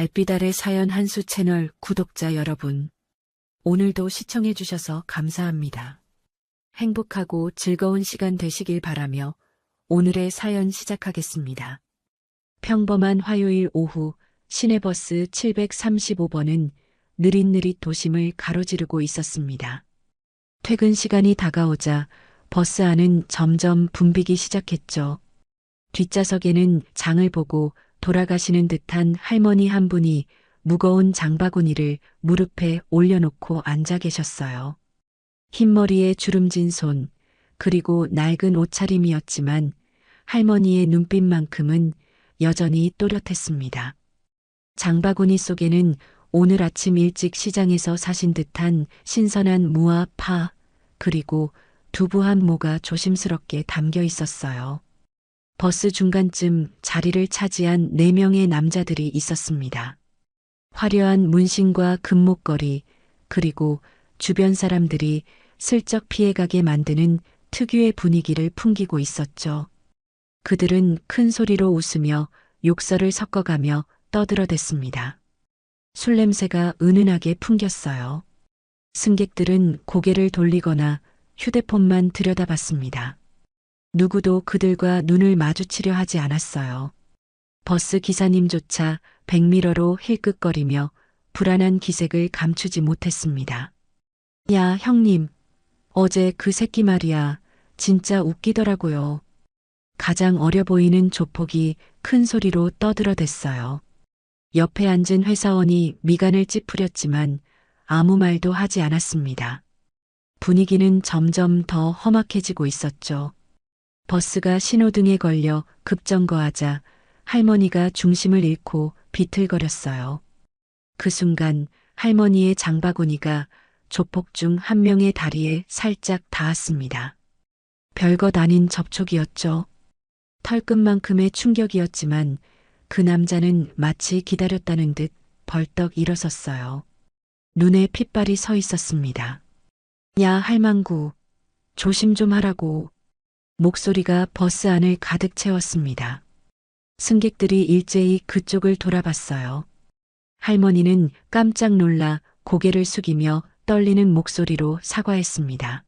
달빛 아래 사연 한수 채널 구독자 여러분, 오늘도 시청해주셔서 감사합니다. 행복하고 즐거운 시간 되시길 바라며 오늘의 사연 시작하겠습니다. 평범한 화요일 오후 시내버스 735번은 느릿느릿 도심을 가로지르고 있었습니다. 퇴근 시간이 다가오자 버스 안은 점점 붐비기 시작했죠. 뒷좌석에는 장을 보고 돌아가시는 듯한 할머니 한 분이 무거운 장바구니를 무릎에 올려놓고 앉아 계셨어요. 흰머리에 주름진 손, 그리고 낡은 옷차림이었지만 할머니의 눈빛만큼은 여전히 또렷했습니다. 장바구니 속에는 오늘 아침 일찍 시장에서 사신 듯한 신선한 무와 파, 그리고 두부 한 모가 조심스럽게 담겨 있었어요. 버스 중간쯤 자리를 차지한 4명의 남자들이 있었습니다. 화려한 문신과 금목걸이, 그리고 주변 사람들이 슬쩍 피해가게 만드는 특유의 분위기를 풍기고 있었죠. 그들은 큰 소리로 웃으며 욕설을 섞어가며 떠들어댔습니다. 술 냄새가 은은하게 풍겼어요. 승객들은 고개를 돌리거나 휴대폰만 들여다봤습니다. 누구도 그들과 눈을 마주치려 하지 않았어요. 버스 기사님조차 백미러로 힐끗거리며 불안한 기색을 감추지 못했습니다. 야, 형님. 어제 그 새끼 말이야. 진짜 웃기더라고요. 가장 어려 보이는 조폭이 큰 소리로 떠들어댔어요. 옆에 앉은 회사원이 미간을 찌푸렸지만 아무 말도 하지 않았습니다. 분위기는 점점 더 험악해지고 있었죠. 버스가 신호등에 걸려 급정거하자 할머니가 중심을 잃고 비틀거렸어요. 그 순간 할머니의 장바구니가 조폭 중 한 명의 다리에 살짝 닿았습니다. 별것 아닌 접촉이었죠. 털끝만큼의 충격이었지만 그 남자는 마치 기다렸다는 듯 벌떡 일어섰어요. 눈에 핏발이 서 있었습니다. 야, 할망구. 조심 좀 하라고. 목소리가 버스 안을 가득 채웠습니다. 승객들이 일제히 그쪽을 돌아봤어요. 할머니는 깜짝 놀라 고개를 숙이며 떨리는 목소리로 사과했습니다.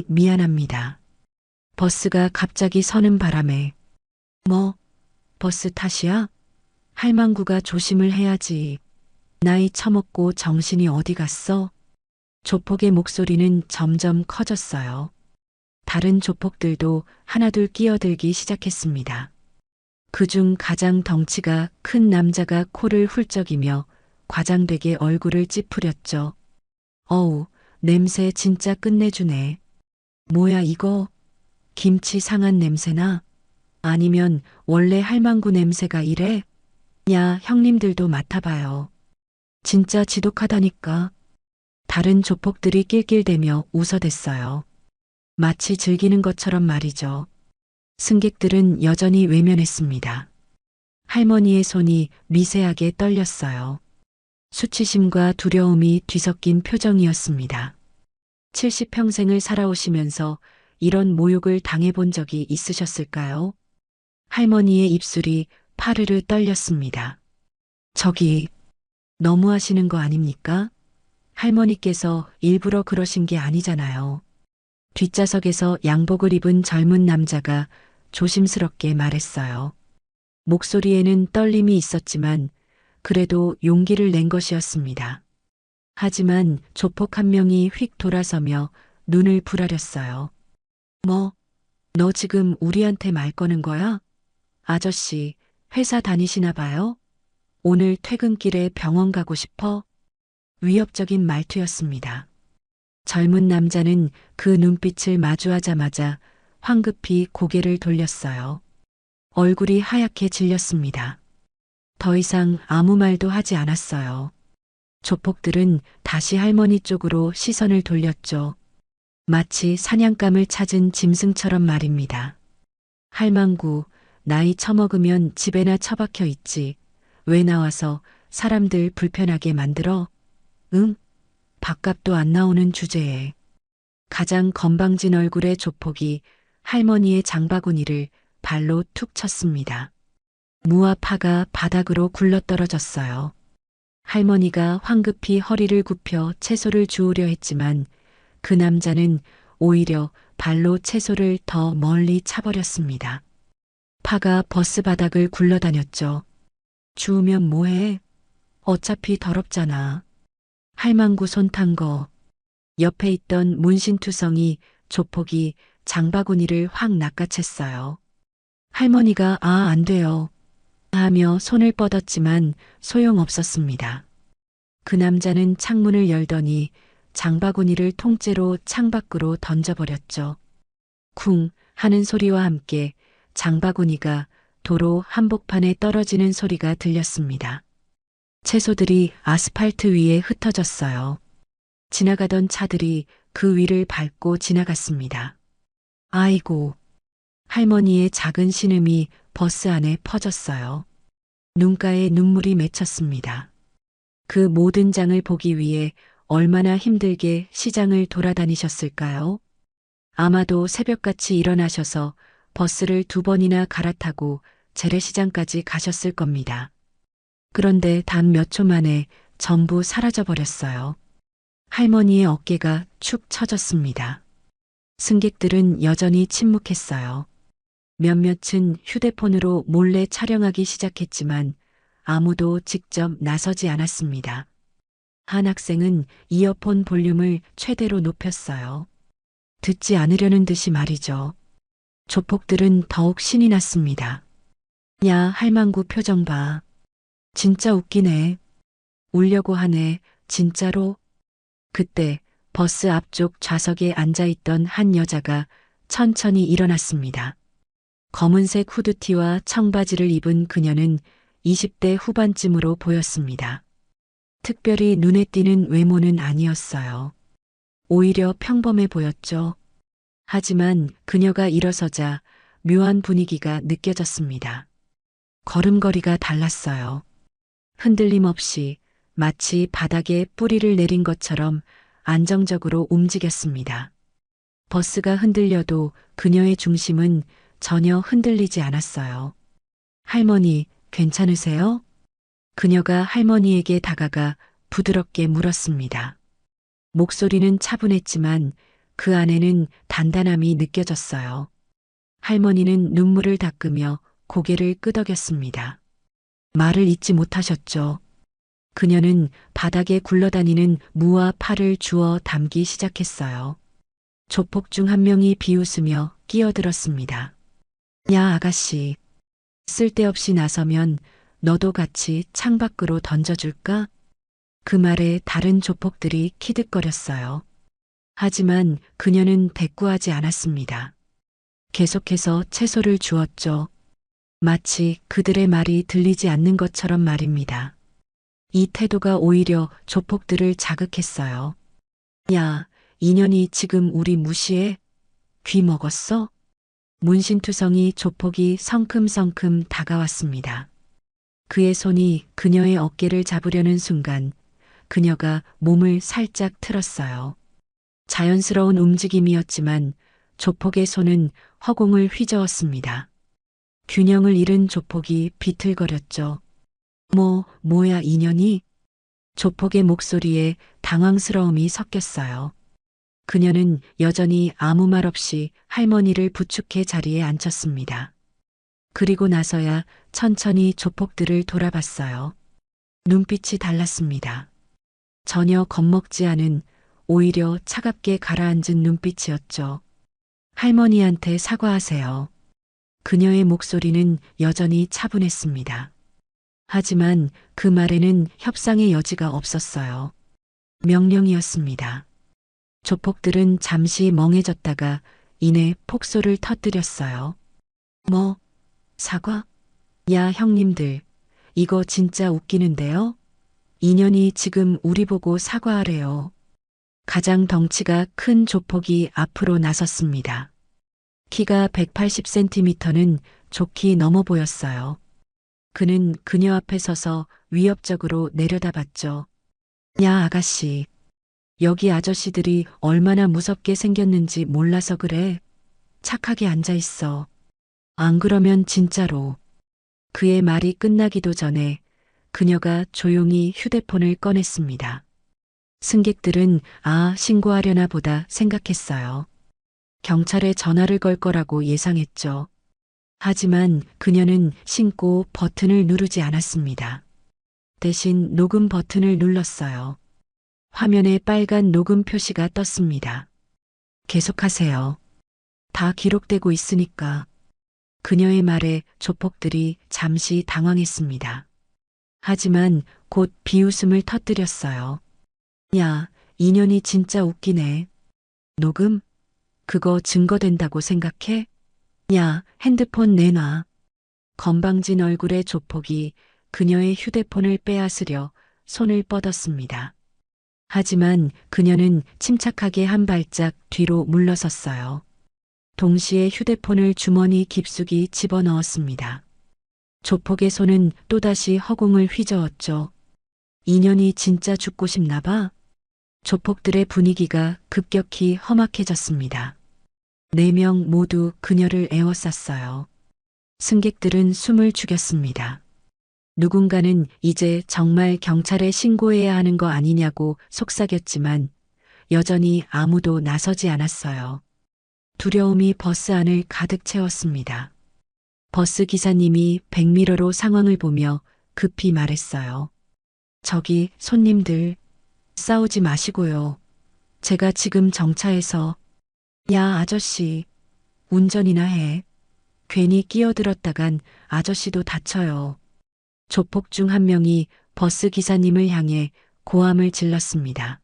미안합니다. 버스가 갑자기 서는 바람에. 뭐, 버스 탓이야? 할망구가 조심을 해야지. 나이 처먹고 정신이 어디 갔어? 조폭의 목소리는 점점 커졌어요. 다른 조폭들도 하나둘 끼어들기 시작했습니다. 그중 가장 덩치가 큰 남자가 코를 훌쩍이며 과장되게 얼굴을 찌푸렸죠. 어우, 냄새 진짜 끝내주네. 뭐야 이거? 김치 상한 냄새나? 아니면 원래 할망구 냄새가 이래? 야, 형님들도 맡아봐요. 진짜 지독하다니까. 다른 조폭들이 낄낄대며 웃어댔어요. 마치 즐기는 것처럼 말이죠. 승객들은 여전히 외면했습니다. 할머니의 손이 미세하게 떨렸어요. 수치심과 두려움이 뒤섞인 표정이었습니다. 70평생을 살아오시면서 이런 모욕을 당해본 적이 있으셨을까요? 할머니의 입술이 파르르 떨렸습니다. 저기, 너무하시는 거 아닙니까? 할머니께서 일부러 그러신 게 아니잖아요. 뒷좌석에서 양복을 입은 젊은 남자가 조심스럽게 말했어요. 목소리에는 떨림이 있었지만 그래도 용기를 낸 것이었습니다. 하지만 조폭 한 명이 휙 돌아서며 눈을 부라렸어요. 뭐, 너 지금 우리한테 말 거는 거야? 아저씨, 회사 다니시나 봐요? 오늘 퇴근길에 병원 가고 싶어? 위협적인 말투였습니다. 젊은 남자는 그 눈빛을 마주하자마자 황급히 고개를 돌렸어요. 얼굴이 하얗게 질렸습니다. 더 이상 아무 말도 하지 않았어요. 조폭들은 다시 할머니 쪽으로 시선을 돌렸죠. 마치 사냥감을 찾은 짐승처럼 말입니다. 할망구, 나이 처먹으면 집에나 처박혀 있지. 왜 나와서 사람들 불편하게 만들어? 응? 밥값도 안 나오는 주제에. 가장 건방진 얼굴의 조폭이 할머니의 장바구니를 발로 툭 쳤습니다. 무와 파가 바닥으로 굴러떨어졌어요. 할머니가 황급히 허리를 굽혀 채소를 주우려 했지만 그 남자는 오히려 발로 채소를 더 멀리 차버렸습니다. 파가 버스 바닥을 굴러다녔죠. 주우면 뭐해? 어차피 더럽잖아. 할망구 손 탄 거. 옆에 있던 문신투성이 조폭이 장바구니를 확 낚아챘어요. 할머니가 안 돼요. 하며 손을 뻗었지만 소용없었습니다. 그 남자는 창문을 열더니 장바구니를 통째로 창밖으로 던져버렸죠. 쿵 하는 소리와 함께 장바구니가 도로 한복판에 떨어지는 소리가 들렸습니다. 채소들이 아스팔트 위에 흩어졌어요. 지나가던 차들이 그 위를 밟고 지나갔습니다. 아이고, 할머니의 작은 신음이 버스 안에 퍼졌어요. 눈가에 눈물이 맺혔습니다. 그 모든 장을 보기 위해 얼마나 힘들게 시장을 돌아다니셨을까요? 아마도 새벽같이 일어나셔서 버스를 2번이나 갈아타고 재래시장까지 가셨을 겁니다. 그런데 단 몇 초 만에 전부 사라져버렸어요. 할머니의 어깨가 축 처졌습니다. 승객들은 여전히 침묵했어요. 몇몇은 휴대폰으로 몰래 촬영하기 시작했지만 아무도 직접 나서지 않았습니다. 한 학생은 이어폰 볼륨을 최대로 높였어요. 듣지 않으려는 듯이 말이죠. 조폭들은 더욱 신이 났습니다. 야, 할망구 표정 봐. 진짜 웃기네. 울려고 하네, 진짜로. 그때 버스 앞쪽 좌석에 앉아있던 한 여자가 천천히 일어났습니다. 검은색 후드티와 청바지를 입은 그녀는 20대 후반쯤으로 보였습니다. 특별히 눈에 띄는 외모는 아니었어요. 오히려 평범해 보였죠. 하지만 그녀가 일어서자 묘한 분위기가 느껴졌습니다. 걸음걸이가 달랐어요. 흔들림 없이 마치 바닥에 뿌리를 내린 것처럼 안정적으로 움직였습니다. 버스가 흔들려도 그녀의 중심은 전혀 흔들리지 않았어요. 할머니, 괜찮으세요? 그녀가 할머니에게 다가가 부드럽게 물었습니다. 목소리는 차분했지만 그 안에는 단단함이 느껴졌어요. 할머니는 눈물을 닦으며 고개를 끄덕였습니다. 말을 잇지 못하셨죠. 그녀는 바닥에 굴러다니는 무와 파를 주워 담기 시작했어요. 조폭 중 한 명이 비웃으며 끼어들었습니다. 야, 아가씨. 쓸데없이 나서면 너도 같이 창밖으로 던져줄까? 그 말에 다른 조폭들이 키득거렸어요. 하지만 그녀는 대꾸하지 않았습니다. 계속해서 채소를 주었죠. 마치 그들의 말이 들리지 않는 것처럼 말입니다. 이 태도가 오히려 조폭들을 자극했어요. 야, 이년이 지금 우리 무시해? 귀 먹었어? 문신투성이 조폭이 성큼성큼 다가왔습니다. 그의 손이 그녀의 어깨를 잡으려는 순간 그녀가 몸을 살짝 틀었어요. 자연스러운 움직임이었지만 조폭의 손은 허공을 휘저었습니다. 균형을 잃은 조폭이 비틀거렸죠. 뭐야 이년이? 조폭의 목소리에 당황스러움이 섞였어요. 그녀는 여전히 아무 말 없이 할머니를 부축해 자리에 앉혔습니다. 그리고 나서야 천천히 조폭들을 돌아봤어요. 눈빛이 달랐습니다. 전혀 겁먹지 않은, 오히려 차갑게 가라앉은 눈빛이었죠. 할머니한테 사과하세요. 그녀의 목소리는 여전히 차분했습니다. 하지만 그 말에는 협상의 여지가 없었어요. 명령이었습니다. 조폭들은 잠시 멍해졌다가 이내 폭소를 터뜨렸어요. 사과? 야, 형님들, 이거 진짜 웃기는데요? 인연이 지금 우리 보고 사과하래요. 가장 덩치가 큰 조폭이 앞으로 나섰습니다. 키가 180cm는 좋게 넘어 보였어요. 그는 그녀 앞에 서서 위협적으로 내려다봤죠. 야, 아가씨. 여기 아저씨들이 얼마나 무섭게 생겼는지 몰라서 그래. 착하게 앉아 있어. 안 그러면 진짜로. 그의 말이 끝나기도 전에 그녀가 조용히 휴대폰을 꺼냈습니다. 승객들은 신고하려나 보다 생각했어요. 경찰에 전화를 걸 거라고 예상했죠. 하지만 그녀는 신고 버튼을 누르지 않았습니다. 대신 녹음 버튼을 눌렀어요. 화면에 빨간 녹음 표시가 떴습니다. 계속하세요. 다 기록되고 있으니까. 그녀의 말에 조폭들이 잠시 당황했습니다. 하지만 곧 비웃음을 터뜨렸어요. 야, 인연이 진짜 웃기네. 녹음? 그거 증거된다고 생각해? 야, 핸드폰 내놔. 건방진 얼굴의 조폭이 그녀의 휴대폰을 빼앗으려 손을 뻗었습니다. 하지만 그녀는 침착하게 한 발짝 뒤로 물러섰어요. 동시에 휴대폰을 주머니 깊숙이 집어넣었습니다. 조폭의 손은 또다시 허공을 휘저었죠. 인연이 진짜 죽고 싶나 봐. 조폭들의 분위기가 급격히 험악해졌습니다. 4명 모두 그녀를 에워쌌어요. 승객들은 숨을 죽였습니다. 누군가는 이제 정말 경찰에 신고해야 하는 거 아니냐고 속삭였지만 여전히 아무도 나서지 않았어요. 두려움이 버스 안을 가득 채웠습니다. 버스 기사님이 백미러로 상황을 보며 급히 말했어요. 저기 손님들 싸우지 마시고요. 제가 지금 정차해서 야 아저씨 운전이나 해. 괜히 끼어들었다간 아저씨도 다쳐요. 조폭 중 한 명이 버스 기사님을 향해 고함을 질렀습니다.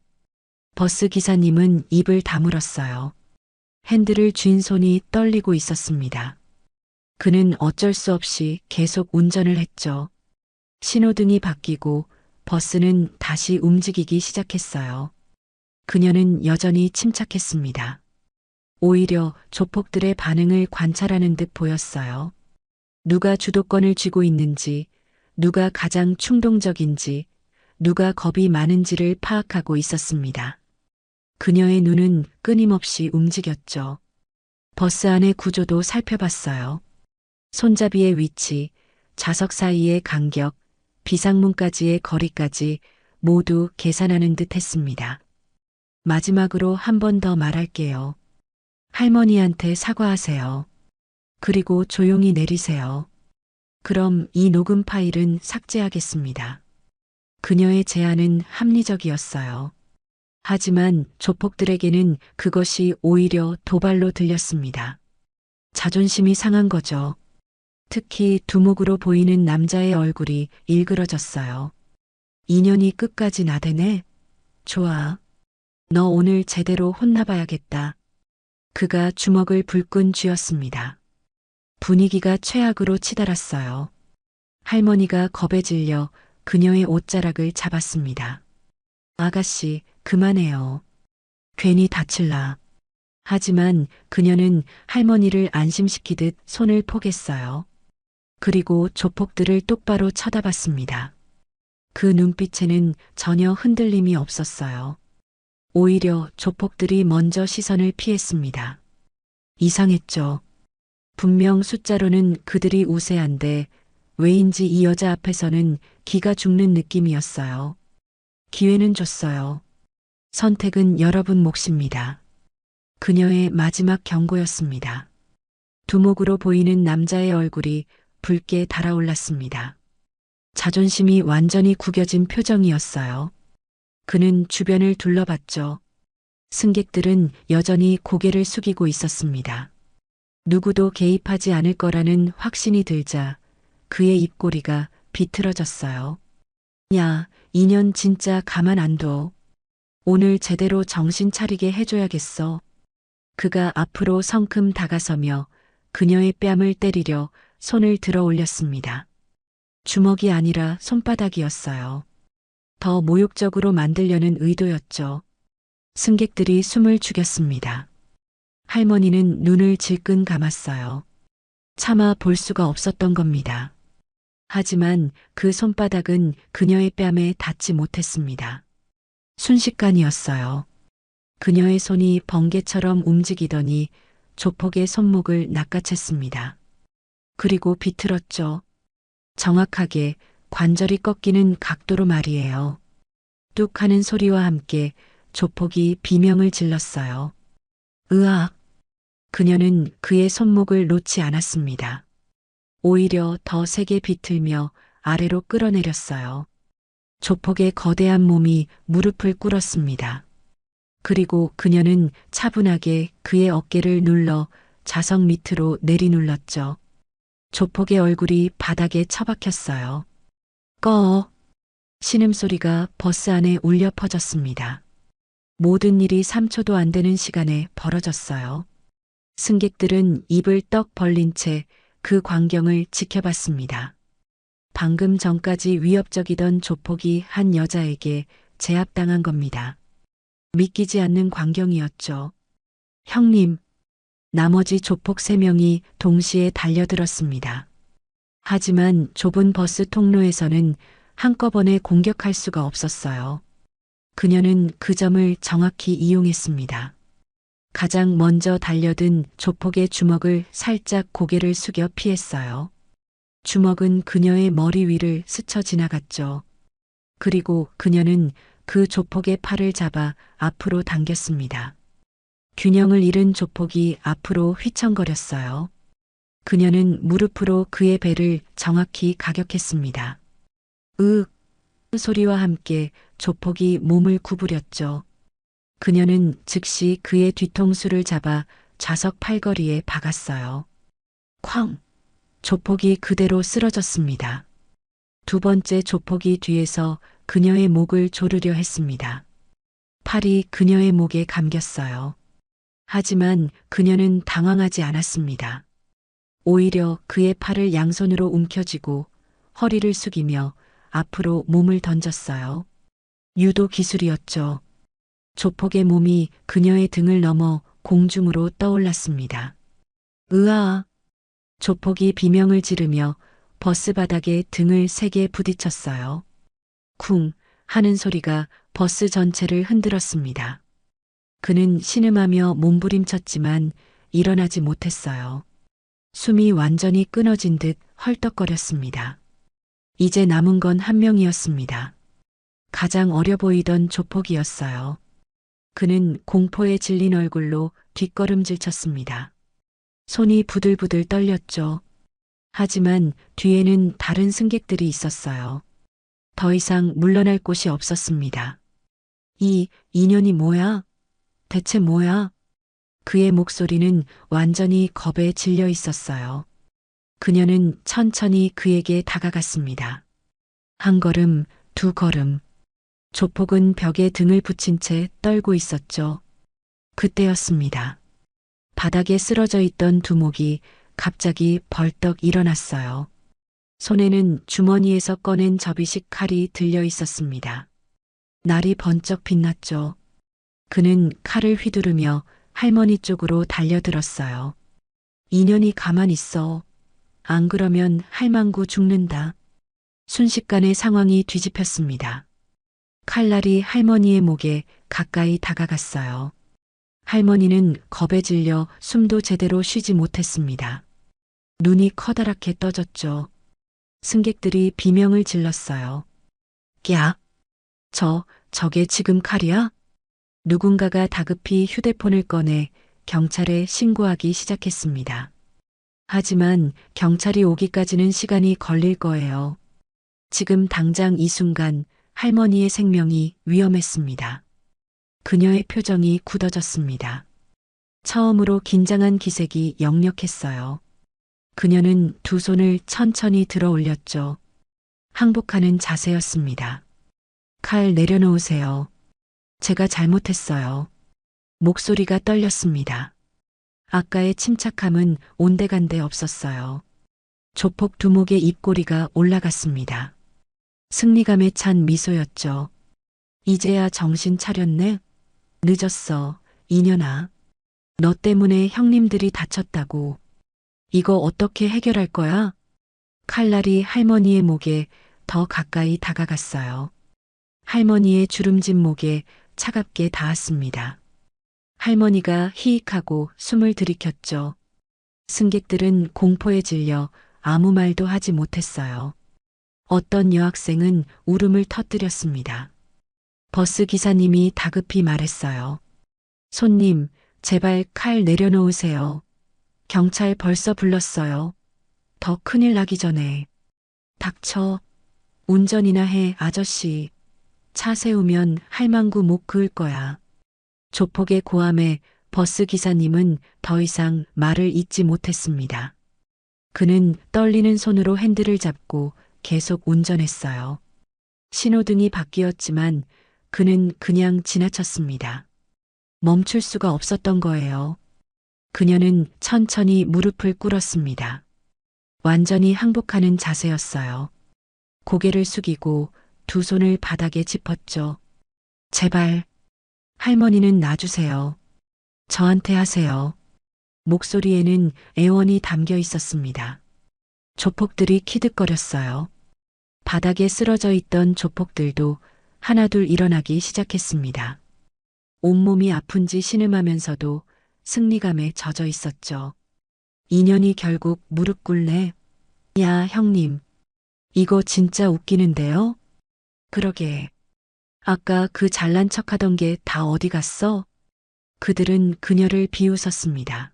버스 기사님은 입을 다물었어요. 핸들을 쥔 손이 떨리고 있었습니다. 그는 어쩔 수 없이 계속 운전을 했죠. 신호등이 바뀌고 버스는 다시 움직이기 시작했어요. 그녀는 여전히 침착했습니다. 오히려 조폭들의 반응을 관찰하는 듯 보였어요. 누가 주도권을 쥐고 있는지, 누가 가장 충동적인지, 누가 겁이 많은지를 파악하고 있었습니다. 그녀의 눈은 끊임없이 움직였죠. 버스 안의 구조도 살펴봤어요. 손잡이의 위치, 좌석 사이의 간격, 비상문까지의 거리까지 모두 계산하는 듯 했습니다. 마지막으로 한 번 더 말할게요. 할머니한테 사과하세요. 그리고 조용히 내리세요. 그럼 이 녹음 파일은 삭제하겠습니다. 그녀의 제안은 합리적이었어요. 하지만 조폭들에게는 그것이 오히려 도발로 들렸습니다. 자존심이 상한 거죠. 특히 두목으로 보이는 남자의 얼굴이 일그러졌어요. 인연이 끝까지 나대네? 좋아. 너 오늘 제대로 혼나봐야겠다. 그가 주먹을 불끈 쥐었습니다. 분위기가 최악으로 치달았어요. 할머니가 겁에 질려 그녀의 옷자락을 잡았습니다. 아가씨, 그만해요. 괜히 다칠라. 하지만 그녀는 할머니를 안심시키듯 손을 포겠어요. 그리고 조폭들을 똑바로 쳐다봤습니다. 그 눈빛에는 전혀 흔들림이 없었어요. 오히려 조폭들이 먼저 시선을 피했습니다. 이상했죠. 분명 숫자로는 그들이 우세한데 왜인지 이 여자 앞에서는 기가 죽는 느낌이었어요. 기회는 줬어요. 선택은 여러분 몫입니다. 그녀의 마지막 경고였습니다. 두목으로 보이는 남자의 얼굴이 붉게 달아올랐습니다. 자존심이 완전히 구겨진 표정이었어요. 그는 주변을 둘러봤죠. 승객들은 여전히 고개를 숙이고 있었습니다. 누구도 개입하지 않을 거라는 확신이 들자 그의 입꼬리가 비틀어졌어요. 야, 인연 진짜 가만 안 둬. 오늘 제대로 정신 차리게 해줘야겠어. 그가 앞으로 성큼 다가서며 그녀의 뺨을 때리려 손을 들어 올렸습니다. 주먹이 아니라 손바닥이었어요. 더 모욕적으로 만들려는 의도였죠. 승객들이 숨을 죽였습니다. 할머니는 눈을 질끈 감았어요. 차마 볼 수가 없었던 겁니다. 하지만 그 손바닥은 그녀의 뺨에 닿지 못했습니다. 순식간이었어요. 그녀의 손이 번개처럼 움직이더니 조폭의 손목을 낚아챘습니다. 그리고 비틀었죠. 정확하게 관절이 꺾이는 각도로 말이에요. 뚝 하는 소리와 함께 조폭이 비명을 질렀어요. 으악! 그녀는 그의 손목을 놓지 않았습니다. 오히려 더 세게 비틀며 아래로 끌어내렸어요. 조폭의 거대한 몸이 무릎을 꿇었습니다. 그리고 그녀는 차분하게 그의 어깨를 눌러 자석 밑으로 내리눌렀죠. 조폭의 얼굴이 바닥에 처박혔어요. 꺼! 신음소리가 버스 안에 울려 퍼졌습니다. 모든 일이 3초도 안 되는 시간에 벌어졌어요. 승객들은 입을 떡 벌린 채 그 광경을 지켜봤습니다. 방금 전까지 위협적이던 조폭이 한 여자에게 제압당한 겁니다. 믿기지 않는 광경이었죠. 형님, 나머지 조폭 3명이 동시에 달려들었습니다. 하지만 좁은 버스 통로에서는 한꺼번에 공격할 수가 없었어요. 그녀는 그 점을 정확히 이용했습니다. 가장 먼저 달려든 조폭의 주먹을 살짝 고개를 숙여 피했어요. 주먹은 그녀의 머리 위를 스쳐 지나갔죠. 그리고 그녀는 그 조폭의 팔을 잡아 앞으로 당겼습니다. 균형을 잃은 조폭이 앞으로 휘청거렸어요. 그녀는 무릎으로 그의 배를 정확히 가격했습니다. 으윽 소리와 함께 조폭이 몸을 구부렸죠. 그녀는 즉시 그의 뒤통수를 잡아 좌석 팔걸이에 박았어요. 쾅! 조폭이 그대로 쓰러졌습니다. 두 번째 조폭이 뒤에서 그녀의 목을 조르려 했습니다. 팔이 그녀의 목에 감겼어요. 하지만 그녀는 당황하지 않았습니다. 오히려 그의 팔을 양손으로 움켜쥐고 허리를 숙이며 앞으로 몸을 던졌어요. 유도 기술이었죠. 조폭의 몸이 그녀의 등을 넘어 공중으로 떠올랐습니다. 으아! 조폭이 비명을 지르며 버스 바닥에 등을 세게 부딪혔어요. 쿵 하는 소리가 버스 전체를 흔들었습니다. 그는 신음하며 몸부림쳤지만 일어나지 못했어요. 숨이 완전히 끊어진 듯 헐떡거렸습니다. 이제 남은 건 한 명이었습니다. 가장 어려 보이던 조폭이었어요. 그는 공포에 질린 얼굴로 뒷걸음질 쳤습니다. 손이 부들부들 떨렸죠. 하지만 뒤에는 다른 승객들이 있었어요. 더 이상 물러날 곳이 없었습니다. 이 인연이 뭐야? 대체 뭐야? 그의 목소리는 완전히 겁에 질려 있었어요. 그녀는 천천히 그에게 다가갔습니다. 한 걸음, 두 걸음. 조폭은 벽에 등을 붙인 채 떨고 있었죠. 그때였습니다. 바닥에 쓰러져 있던 두목이 갑자기 벌떡 일어났어요. 손에는 주머니에서 꺼낸 접이식 칼이 들려 있었습니다. 날이 번쩍 빛났죠. 그는 칼을 휘두르며 할머니 쪽으로 달려들었어요. 인연이 가만 있어. 안 그러면 할망구 죽는다. 순식간에 상황이 뒤집혔습니다. 칼날이 할머니의 목에 가까이 다가갔어요. 할머니는 겁에 질려 숨도 제대로 쉬지 못했습니다. 눈이 커다랗게 떠졌죠. 승객들이 비명을 질렀어요. 야! 저게 지금 칼이야? 누군가가 다급히 휴대폰을 꺼내 경찰에 신고하기 시작했습니다. 하지만 경찰이 오기까지는 시간이 걸릴 거예요. 지금 당장 이 순간 할머니의 생명이 위험했습니다. 그녀의 표정이 굳어졌습니다. 처음으로 긴장한 기색이 역력했어요. 그녀는 두 손을 천천히 들어 올렸죠. 항복하는 자세였습니다. 칼 내려놓으세요. 제가 잘못했어요. 목소리가 떨렸습니다. 아까의 침착함은 온데간데 없었어요. 조폭 두목의 입꼬리가 올라갔습니다. 승리감에 찬 미소였죠. 이제야 정신 차렸네? 늦었어, 이년아. 너 때문에 형님들이 다쳤다고. 이거 어떻게 해결할 거야? 칼날이 할머니의 목에 더 가까이 다가갔어요. 할머니의 주름진 목에 차갑게 닿았습니다. 할머니가 히익하고 숨을 들이켰죠. 승객들은 공포에 질려 아무 말도 하지 못했어요. 어떤 여학생은 울음을 터뜨렸습니다. 버스 기사님이 다급히 말했어요. 손님, 제발 칼 내려놓으세요. 경찰 벌써 불렀어요. 더 큰일 나기 전에. 닥쳐. 운전이나 해, 아저씨. 차 세우면 할망구 못 그을 거야. 조폭의 고함에 버스 기사님은 더 이상 말을 잇지 못했습니다. 그는 떨리는 손으로 핸들을 잡고 계속 운전했어요. 신호등이 바뀌었지만 그는 그냥 지나쳤습니다. 멈출 수가 없었던 거예요. 그녀는 천천히 무릎을 꿇었습니다. 완전히 항복하는 자세였어요. 고개를 숙이고 두 손을 바닥에 짚었죠. 제발, 할머니는 놔주세요. 저한테 하세요. 목소리에는 애원이 담겨 있었습니다. 조폭들이 키득거렸어요. 바닥에 쓰러져 있던 조폭들도 하나둘 일어나기 시작했습니다. 온몸이 아픈지 신음하면서도 승리감에 젖어 있었죠. 인연이 결국 무릎 꿇네. 야, 형님. 이거 진짜 웃기는데요? 그러게. 아까 그 잘난 척 하던 게 다 어디 갔어? 그들은 그녀를 비웃었습니다.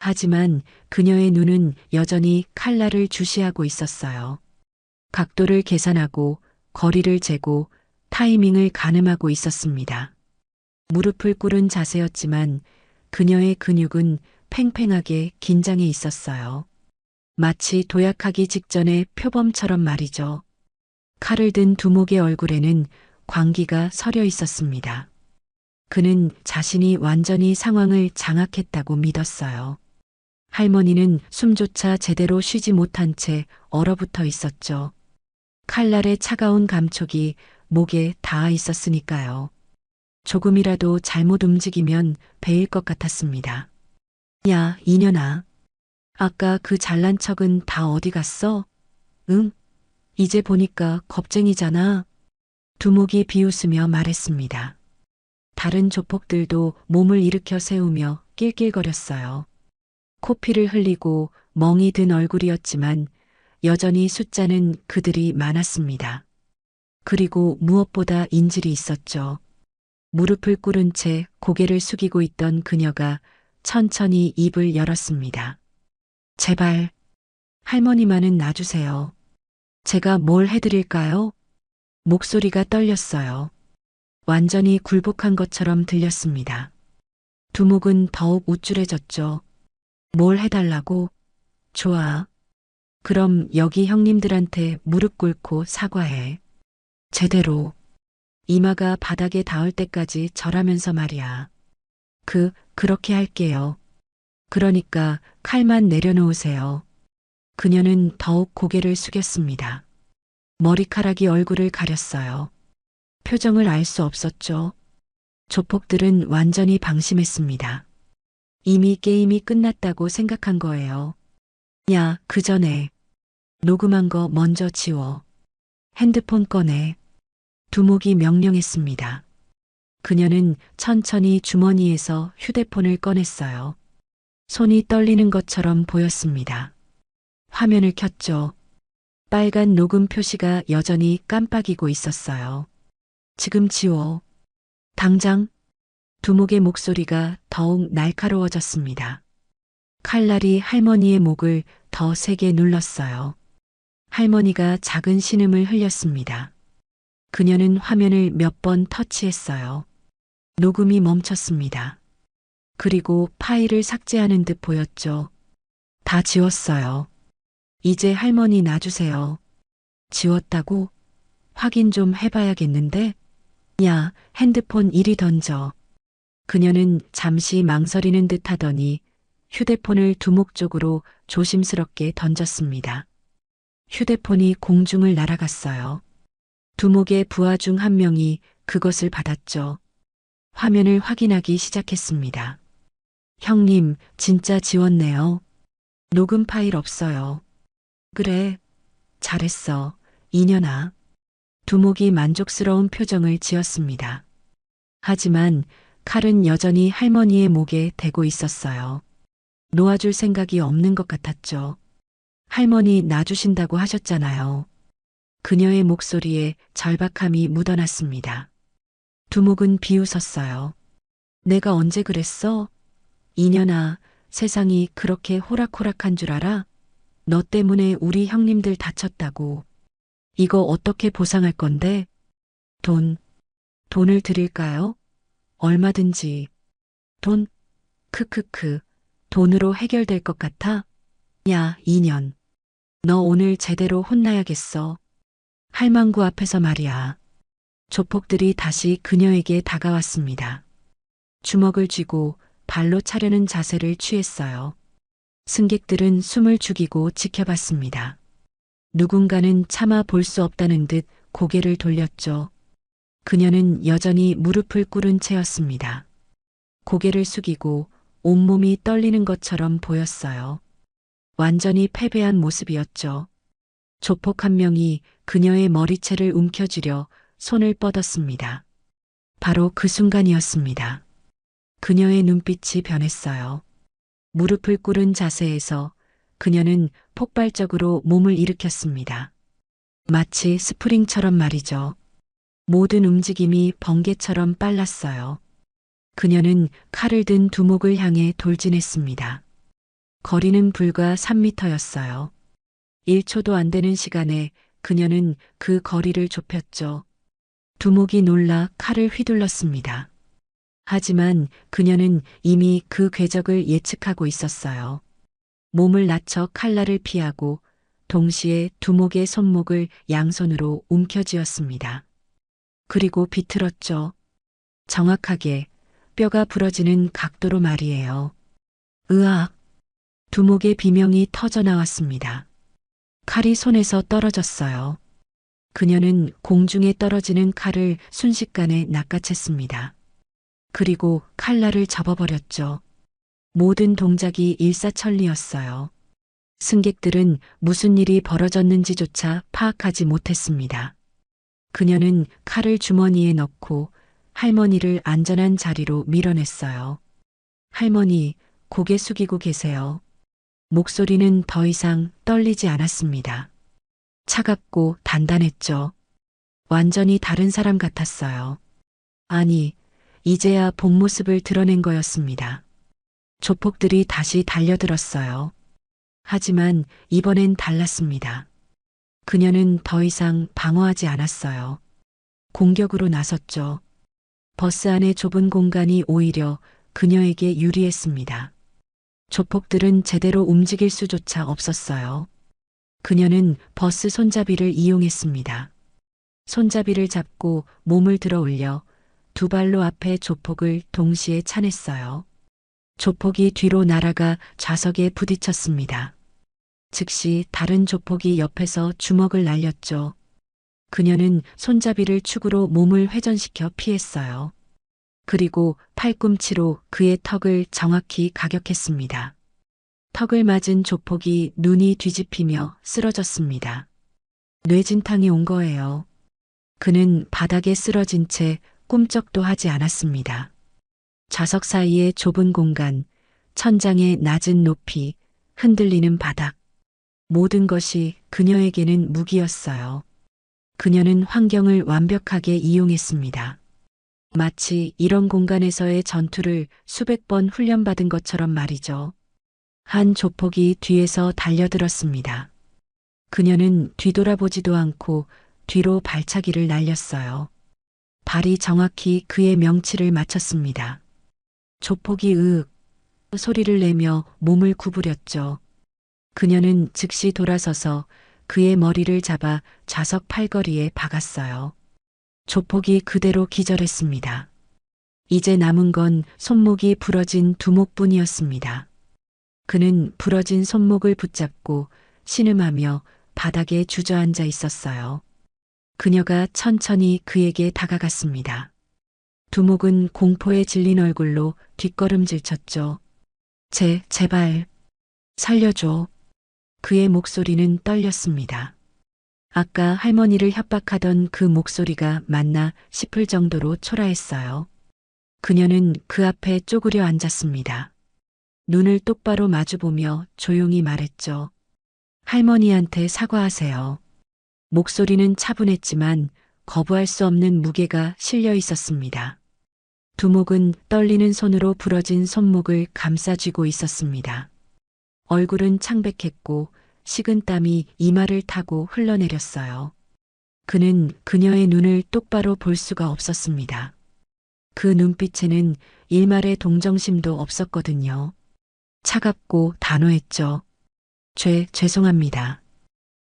하지만 그녀의 눈은 여전히 칼날을 주시하고 있었어요. 각도를 계산하고 거리를 재고 타이밍을 가늠하고 있었습니다. 무릎을 꿇은 자세였지만 그녀의 근육은 팽팽하게 긴장해 있었어요. 마치 도약하기 직전의 표범처럼 말이죠. 칼을 든 두목의 얼굴에는 광기가 서려 있었습니다. 그는 자신이 완전히 상황을 장악했다고 믿었어요. 할머니는 숨조차 제대로 쉬지 못한 채 얼어붙어 있었죠. 칼날의 차가운 감촉이 목에 닿아 있었으니까요. 조금이라도 잘못 움직이면 베일 것 같았습니다. 야, 이년아. 아까 그 잘난 척은 다 어디 갔어? 응? 이제 보니까 겁쟁이잖아. 두목이 비웃으며 말했습니다. 다른 조폭들도 몸을 일으켜 세우며 낄낄거렸어요. 코피를 흘리고 멍이 든 얼굴이었지만 여전히 숫자는 그들이 많았습니다. 그리고 무엇보다 인질이 있었죠. 무릎을 꿇은 채 고개를 숙이고 있던 그녀가 천천히 입을 열었습니다. 제발, 할머니만은 놔주세요. 제가 뭘 해드릴까요? 목소리가 떨렸어요. 완전히 굴복한 것처럼 들렸습니다. 두목은 더욱 우쭐해졌죠. 뭘 해달라고? 좋아. 그럼 여기 형님들한테 무릎 꿇고 사과해. 제대로. 이마가 바닥에 닿을 때까지 절하면서 말이야. 그렇게 할게요. 그러니까 칼만 내려놓으세요. 그녀는 더욱 고개를 숙였습니다. 머리카락이 얼굴을 가렸어요. 표정을 알 수 없었죠. 조폭들은 완전히 방심했습니다. 이미 게임이 끝났다고 생각한 거예요. 야, 그 전에 녹음한 거 먼저 지워. 핸드폰 꺼내. 두목이 명령했습니다. 그녀는 천천히 주머니에서 휴대폰을 꺼냈어요. 손이 떨리는 것처럼 보였습니다. 화면을 켰죠. 빨간 녹음 표시가 여전히 깜빡이고 있었어요. 지금 지워. 당장. 두목의 목소리가 더욱 날카로워졌습니다. 칼날이 할머니의 목을 더 세게 눌렀어요. 할머니가 작은 신음을 흘렸습니다. 그녀는 화면을 몇 번 터치했어요. 녹음이 멈췄습니다. 그리고 파일을 삭제하는 듯 보였죠. 다 지웠어요. 이제 할머니 놔주세요. 지웠다고? 확인 좀 해봐야겠는데? 야, 핸드폰 이리 던져. 그녀는 잠시 망설이는 듯 하더니 휴대폰을 두목 쪽으로 조심스럽게 던졌습니다. 휴대폰이 공중을 날아갔어요. 두목의 부하 중 한 명이 그것을 받았죠. 화면을 확인하기 시작했습니다. 형님, 진짜 지웠네요. 녹음 파일 없어요. 그래, 잘했어, 이년아. 두목이 만족스러운 표정을 지었습니다. 하지만 칼은 여전히 할머니의 목에 대고 있었어요. 놓아줄 생각이 없는 것 같았죠. 할머니 놔주신다고 하셨잖아요. 그녀의 목소리에 절박함이 묻어났습니다. 두목은 비웃었어요. 내가 언제 그랬어? 이년아, 세상이 그렇게 호락호락한 줄 알아? 너 때문에 우리 형님들 다쳤다고. 이거 어떻게 보상할 건데? 돈을 드릴까요? 얼마든지. 돈? 크크크. 돈으로 해결될 것 같아? 야, 이년. 너 오늘 제대로 혼나야겠어. 할망구 앞에서 말이야. 조폭들이 다시 그녀에게 다가왔습니다. 주먹을 쥐고 발로 차려는 자세를 취했어요. 승객들은 숨을 죽이고 지켜봤습니다. 누군가는 차마 볼 수 없다는 듯 고개를 돌렸죠. 그녀는 여전히 무릎을 꿇은 채였습니다. 고개를 숙이고 온몸이 떨리는 것처럼 보였어요. 완전히 패배한 모습이었죠. 조폭 한 명이 그녀의 머리채를 움켜쥐려 손을 뻗었습니다. 바로 그 순간이었습니다. 그녀의 눈빛이 변했어요. 무릎을 꿇은 자세에서 그녀는 폭발적으로 몸을 일으켰습니다. 마치 스프링처럼 말이죠. 모든 움직임이 번개처럼 빨랐어요. 그녀는 칼을 든 두목을 향해 돌진했습니다. 거리는 불과 3미터였어요. 1초도 안 되는 시간에 그녀는 그 거리를 좁혔죠. 두목이 놀라 칼을 휘둘렀습니다. 하지만 그녀는 이미 그 궤적을 예측하고 있었어요. 몸을 낮춰 칼날을 피하고 동시에 두목의 손목을 양손으로 움켜쥐었습니다. 그리고 비틀었죠. 정확하게 뼈가 부러지는 각도로 말이에요. 으악! 두목의 비명이 터져 나왔습니다. 칼이 손에서 떨어졌어요. 그녀는 공중에 떨어지는 칼을 순식간에 낚아챘습니다. 그리고 칼날을 접어버렸죠. 모든 동작이 일사천리였어요. 승객들은 무슨 일이 벌어졌는지조차 파악하지 못했습니다. 그녀는 칼을 주머니에 넣고 할머니를 안전한 자리로 밀어냈어요. 할머니, 고개 숙이고 계세요. 목소리는 더 이상 떨리지 않았습니다. 차갑고 단단했죠. 완전히 다른 사람 같았어요. 아니, 이제야 본 모습을 드러낸 거였습니다. 조폭들이 다시 달려들었어요. 하지만 이번엔 달랐습니다. 그녀는 더 이상 방어하지 않았어요. 공격으로 나섰죠. 버스 안의 좁은 공간이 오히려 그녀에게 유리했습니다. 조폭들은 제대로 움직일 수조차 없었어요. 그녀는 버스 손잡이를 이용했습니다. 손잡이를 잡고 몸을 들어 올려 두 발로 앞에 조폭을 동시에 차냈어요. 조폭이 뒤로 날아가 좌석에 부딪혔습니다. 즉시 다른 조폭이 옆에서 주먹을 날렸죠. 그녀는 손잡이를 축으로 몸을 회전시켜 피했어요. 그리고 팔꿈치로 그의 턱을 정확히 가격했습니다. 턱을 맞은 조폭이 눈이 뒤집히며 쓰러졌습니다. 뇌진탕이 온 거예요. 그는 바닥에 쓰러진 채 꿈쩍도 하지 않았습니다. 좌석 사이의 좁은 공간, 천장의 낮은 높이, 흔들리는 바닥. 모든 것이 그녀에게는 무기였어요. 그녀는 환경을 완벽하게 이용했습니다. 마치 이런 공간에서의 전투를 수백 번 훈련받은 것처럼 말이죠. 한 조폭이 뒤에서 달려들었습니다. 그녀는 뒤돌아보지도 않고 뒤로 발차기를 날렸어요. 발이 정확히 그의 명치를 맞췄습니다. 조폭이 으윽 소리를 내며 몸을 구부렸죠. 그녀는 즉시 돌아서서 그의 머리를 잡아 좌석 팔걸이에 박았어요. 조폭이 그대로 기절했습니다. 이제 남은 건 손목이 부러진 두목뿐이었습니다. 그는 부러진 손목을 붙잡고 신음하며 바닥에 주저앉아 있었어요. 그녀가 천천히 그에게 다가갔습니다. 두목은 공포에 질린 얼굴로 뒷걸음질 쳤죠. 제발, 살려줘. 그의 목소리는 떨렸습니다. 아까 할머니를 협박하던 그 목소리가 맞나 싶을 정도로 초라했어요. 그녀는 그 앞에 쪼그려 앉았습니다. 눈을 똑바로 마주보며 조용히 말했죠. 할머니한테 사과하세요. 목소리는 차분했지만 거부할 수 없는 무게가 실려 있었습니다. 두목은 떨리는 손으로 부러진 손목을 감싸쥐고 있었습니다. 얼굴은 창백했고 식은 땀이 이마를 타고 흘러내렸어요. 그는 그녀의 눈을 똑바로 볼 수가 없었습니다. 그 눈빛에는 일말의 동정심도 없었거든요. 차갑고 단호했죠. 죄송합니다.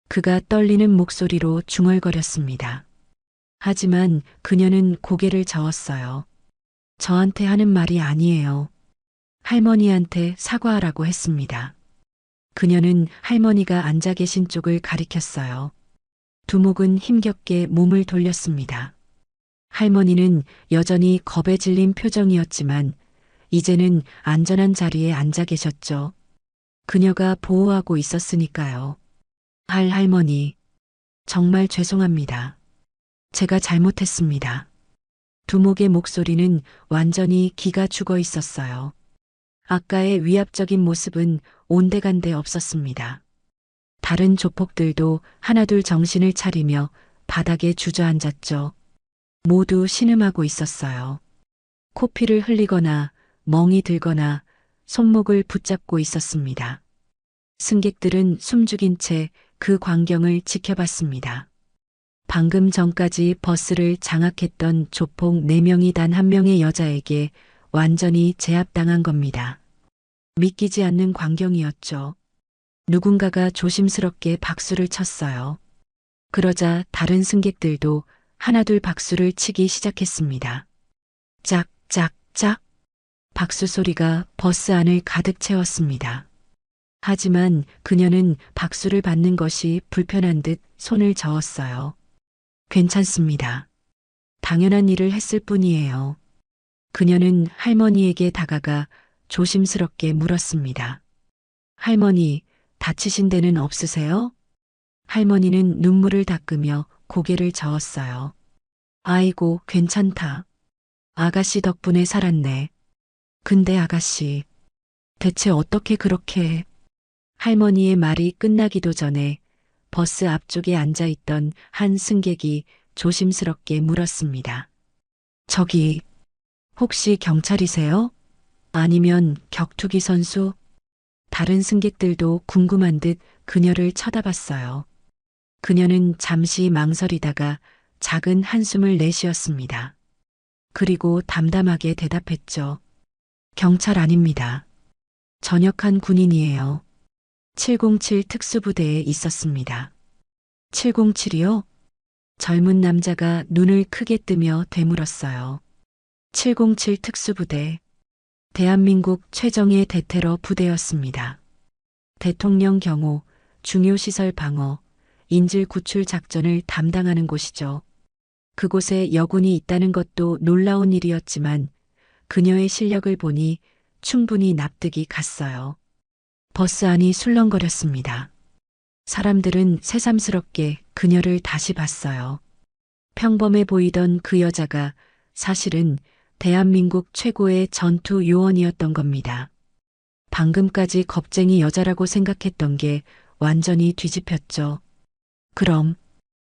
그가 떨리는 목소리로 중얼거렸습니다. 하지만 그녀는 고개를 저었어요. 저한테 하는 말이 아니에요. 할머니한테 사과하라고 했습니다. 그녀는 할머니가 앉아 계신 쪽을 가리켰어요. 두목은 힘겹게 몸을 돌렸습니다. 할머니는 여전히 겁에 질린 표정이었지만 이제는 안전한 자리에 앉아 계셨죠. 그녀가 보호하고 있었으니까요. 할머니, 정말 죄송합니다. 제가 잘못했습니다. 두목의 목소리는 완전히 기가 죽어 있었어요. 아까의 위압적인 모습은 온데간데 없었습니다. 다른 조폭들도 하나둘 정신을 차리며 바닥에 주저앉았죠. 모두 신음하고 있었어요. 코피를 흘리거나 멍이 들거나 손목을 붙잡고 있었습니다. 승객들은 숨죽인 채 그 광경을 지켜봤습니다. 방금 전까지 버스를 장악했던 조폭 4명이 단 한 명의 여자에게 완전히 제압당한 겁니다. 믿기지 않는 광경이었죠. 누군가가 조심스럽게 박수를 쳤어요. 그러자 다른 승객들도 하나둘 박수를 치기 시작했습니다. 짝짝짝 박수 소리가 버스 안을 가득 채웠습니다. 하지만 그녀는 박수를 받는 것이 불편한 듯 손을 저었어요. 괜찮습니다. 당연한 일을 했을 뿐이에요. 그녀는 할머니에게 다가가 조심스럽게 물었습니다. 할머니, 다치신 데는 없으세요? 할머니는 눈물을 닦으며 고개를 저었어요. 아이고, 괜찮다. 아가씨 덕분에 살았네. 근데 아가씨, 대체 어떻게 그렇게... 할머니의 말이 끝나기도 전에 버스 앞쪽에 앉아있던 한 승객이 조심스럽게 물었습니다. 저기, 혹시 경찰이세요? 아니면 격투기 선수? 다른 승객들도 궁금한 듯 그녀를 쳐다봤어요. 그녀는 잠시 망설이다가 작은 한숨을 내쉬었습니다. 그리고 담담하게 대답했죠. 경찰 아닙니다. 전역한 군인이에요. 707 특수부대에 있었습니다. 707이요? 젊은 남자가 눈을 크게 뜨며 되물었어요. 707 특수부대. 대한민국 최정예 대테러 부대였습니다. 대통령 경호, 중요시설 방어, 인질 구출 작전을 담당하는 곳이죠. 그곳에 여군이 있다는 것도 놀라운 일이었지만 그녀의 실력을 보니 충분히 납득이 갔어요. 버스 안이 술렁거렸습니다. 사람들은 새삼스럽게 그녀를 다시 봤어요. 평범해 보이던 그 여자가 사실은 대한민국 최고의 전투 요원이었던 겁니다. 방금까지 겁쟁이 여자라고 생각했던 게 완전히 뒤집혔죠. 그럼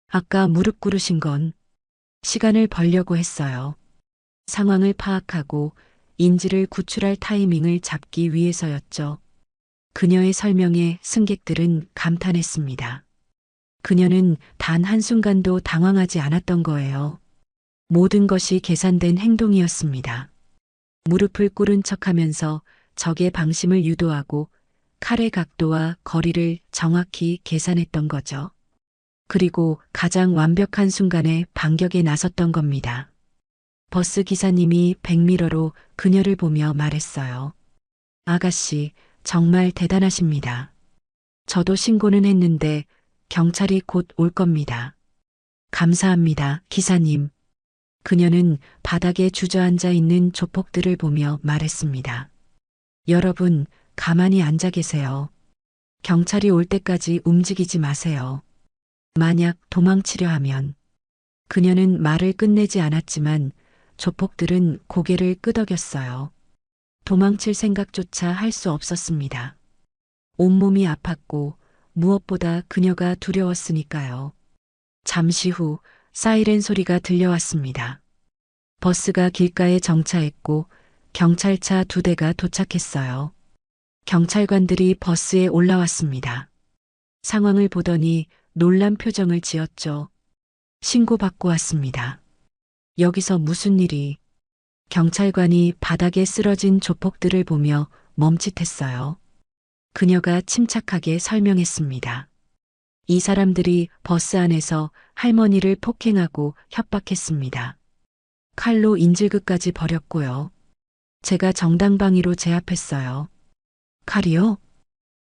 아까 무릎 꿇으신 건 시간을 벌려고 했어요. 상황을 파악하고 인지를 구출할 타이밍을 잡기 위해서였죠. 그녀의 설명에 승객들은 감탄했습니다. 그녀는 단 한순간도 당황하지 않았던 거예요. 모든 것이 계산된 행동이었습니다. 무릎을 꿇은 척하면서 적의 방심을 유도하고 칼의 각도와 거리를 정확히 계산했던 거죠. 그리고 가장 완벽한 순간에 반격에 나섰던 겁니다. 버스 기사님이 백미러로 그녀를 보며 말했어요. 아가씨, 정말 대단하십니다. 저도 신고는 했는데 경찰이 곧 올 겁니다. 감사합니다, 기사님. 그녀는 바닥에 주저앉아 있는 조폭들을 보며 말했습니다. 여러분, 가만히 앉아 계세요. 경찰이 올 때까지 움직이지 마세요. 만약 도망치려 하면. 그녀는 말을 끝내지 않았지만 조폭들은 고개를 끄덕였어요. 도망칠 생각조차 할 수 없었습니다. 온몸이 아팠고 무엇보다 그녀가 두려웠으니까요. 잠시 후 사이렌 소리가 들려왔습니다. 버스가 길가에 정차했고 경찰차 2대가 도착했어요. 경찰관들이 버스에 올라왔습니다. 상황을 보더니 놀란 표정을 지었죠. 신고받고 왔습니다. 여기서 무슨 일이? 경찰관이 바닥에 쓰러진 조폭들을 보며 멈칫했어요. 그녀가 침착하게 설명했습니다. 이 사람들이 버스 안에서 할머니를 폭행하고 협박했습니다. 칼로 인질극까지 벌였고요. 제가 정당방위로 제압했어요. 칼이요?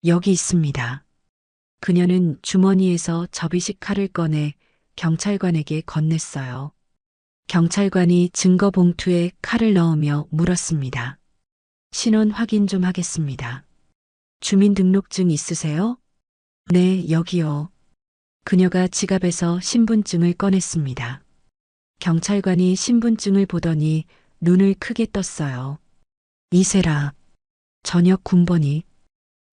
여기 있습니다. 그녀는 주머니에서 접이식 칼을 꺼내 경찰관에게 건넸어요. 경찰관이 증거 봉투에 칼을 넣으며 물었습니다. 신원 확인 좀 하겠습니다. 주민등록증 있으세요? 네, 여기요. 그녀가 지갑에서 신분증을 꺼냈습니다. 경찰관이 신분증을 보더니 눈을 크게 떴어요. 이세라. 전역 군번이.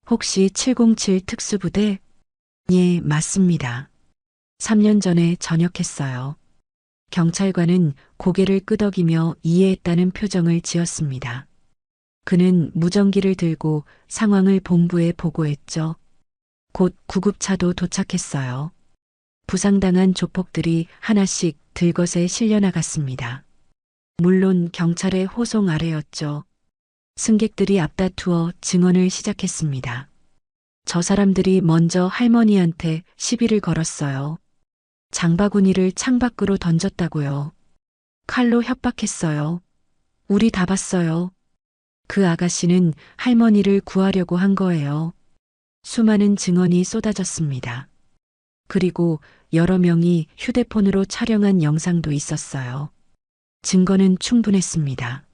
혹시 707 특수부대? 예, 맞습니다. 3년 전에 전역했어요. 경찰관은 고개를 끄덕이며 이해했다는 표정을 지었습니다. 그는 무전기를 들고 상황을 본부에 보고했죠. 곧 구급차도 도착했어요. 부상당한 조폭들이 하나씩 들것에 실려나갔습니다. 물론 경찰의 호송 아래였죠. 승객들이 앞다투어 증언을 시작했습니다. 저 사람들이 먼저 할머니한테 시비를 걸었어요. 장바구니를 창밖으로 던졌다고요. 칼로 협박했어요. 우리 다 봤어요. 그 아가씨는 할머니를 구하려고 한 거예요. 수많은 증언이 쏟아졌습니다. 그리고 여러 명이 휴대폰으로 촬영한 영상도 있었어요. 증거는 충분했습니다.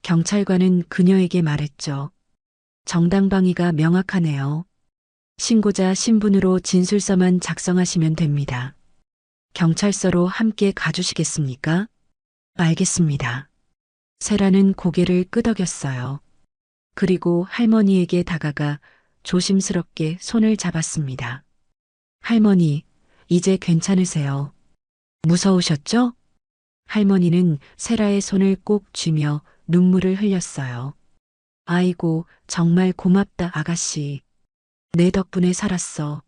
경찰관은 그녀에게 말했죠. 정당방위가 명확하네요. 신고자 신분으로 진술서만 작성하시면 됩니다. 경찰서로 함께 가주시겠습니까? 알겠습니다. 세라는 고개를 끄덕였어요. 그리고 할머니에게 다가가 조심스럽게 손을 잡았습니다. 할머니, 이제 괜찮으세요? 무서우셨죠? 할머니는 세라의 손을 꼭 쥐며 눈물을 흘렸어요. 아이고, 정말 고맙다, 아가씨. 내 덕분에 살았어.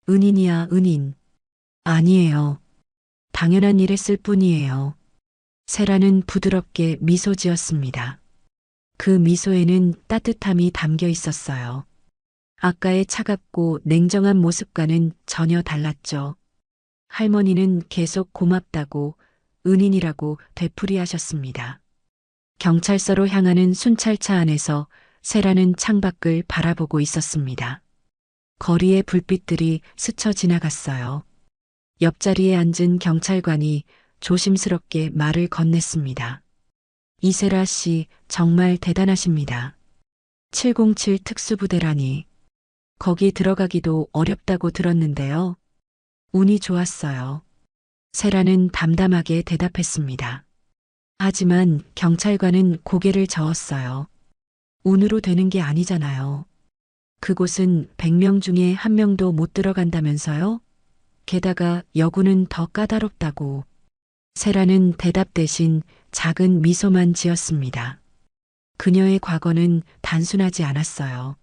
은인이야, 은인. 아니에요. 당연한 일 했을 뿐이에요. 세라는 부드럽게 미소 지었습니다. 그 미소에는 따뜻함이 담겨 있었어요. 아까의 차갑고 냉정한 모습과는 전혀 달랐죠. 할머니는 계속 고맙다고 은인이라고 되풀이하셨습니다. 경찰서로 향하는 순찰차 안에서 세라는 창밖을 바라보고 있었습니다. 거리의 불빛들이 스쳐 지나갔어요. 옆자리에 앉은 경찰관이 조심스럽게 말을 건넸습니다. 이세라 씨 정말 대단하십니다. 707 특수부대라니. 거기 들어가기도 어렵다고 들었는데요. 운이 좋았어요. 세라는 담담하게 대답했습니다. 하지만 경찰관은 고개를 저었어요. 운으로 되는 게 아니잖아요. 그곳은 100명 중에 1명도 못 들어간다면서요? 게다가 여군은 더 까다롭다고. 세라는 대답 대신 작은 미소만 지었습니다. 그녀의 과거는 단순하지 않았어요.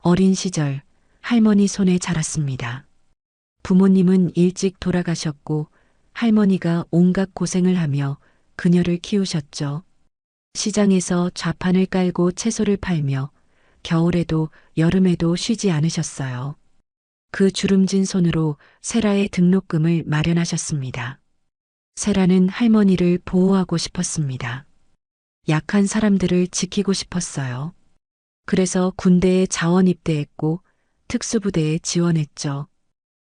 어린 시절 할머니 손에 자랐습니다. 부모님은 일찍 돌아가셨고 할머니가 온갖 고생을 하며 그녀를 키우셨죠. 시장에서 좌판을 깔고 채소를 팔며 겨울에도 여름에도 쉬지 않으셨어요. 그 주름진 손으로 세라의 등록금을 마련하셨습니다. 세라는 할머니를 보호하고 싶었습니다. 약한 사람들을 지키고 싶었어요. 그래서 군대에 자원 입대했고 특수부대에 지원했죠.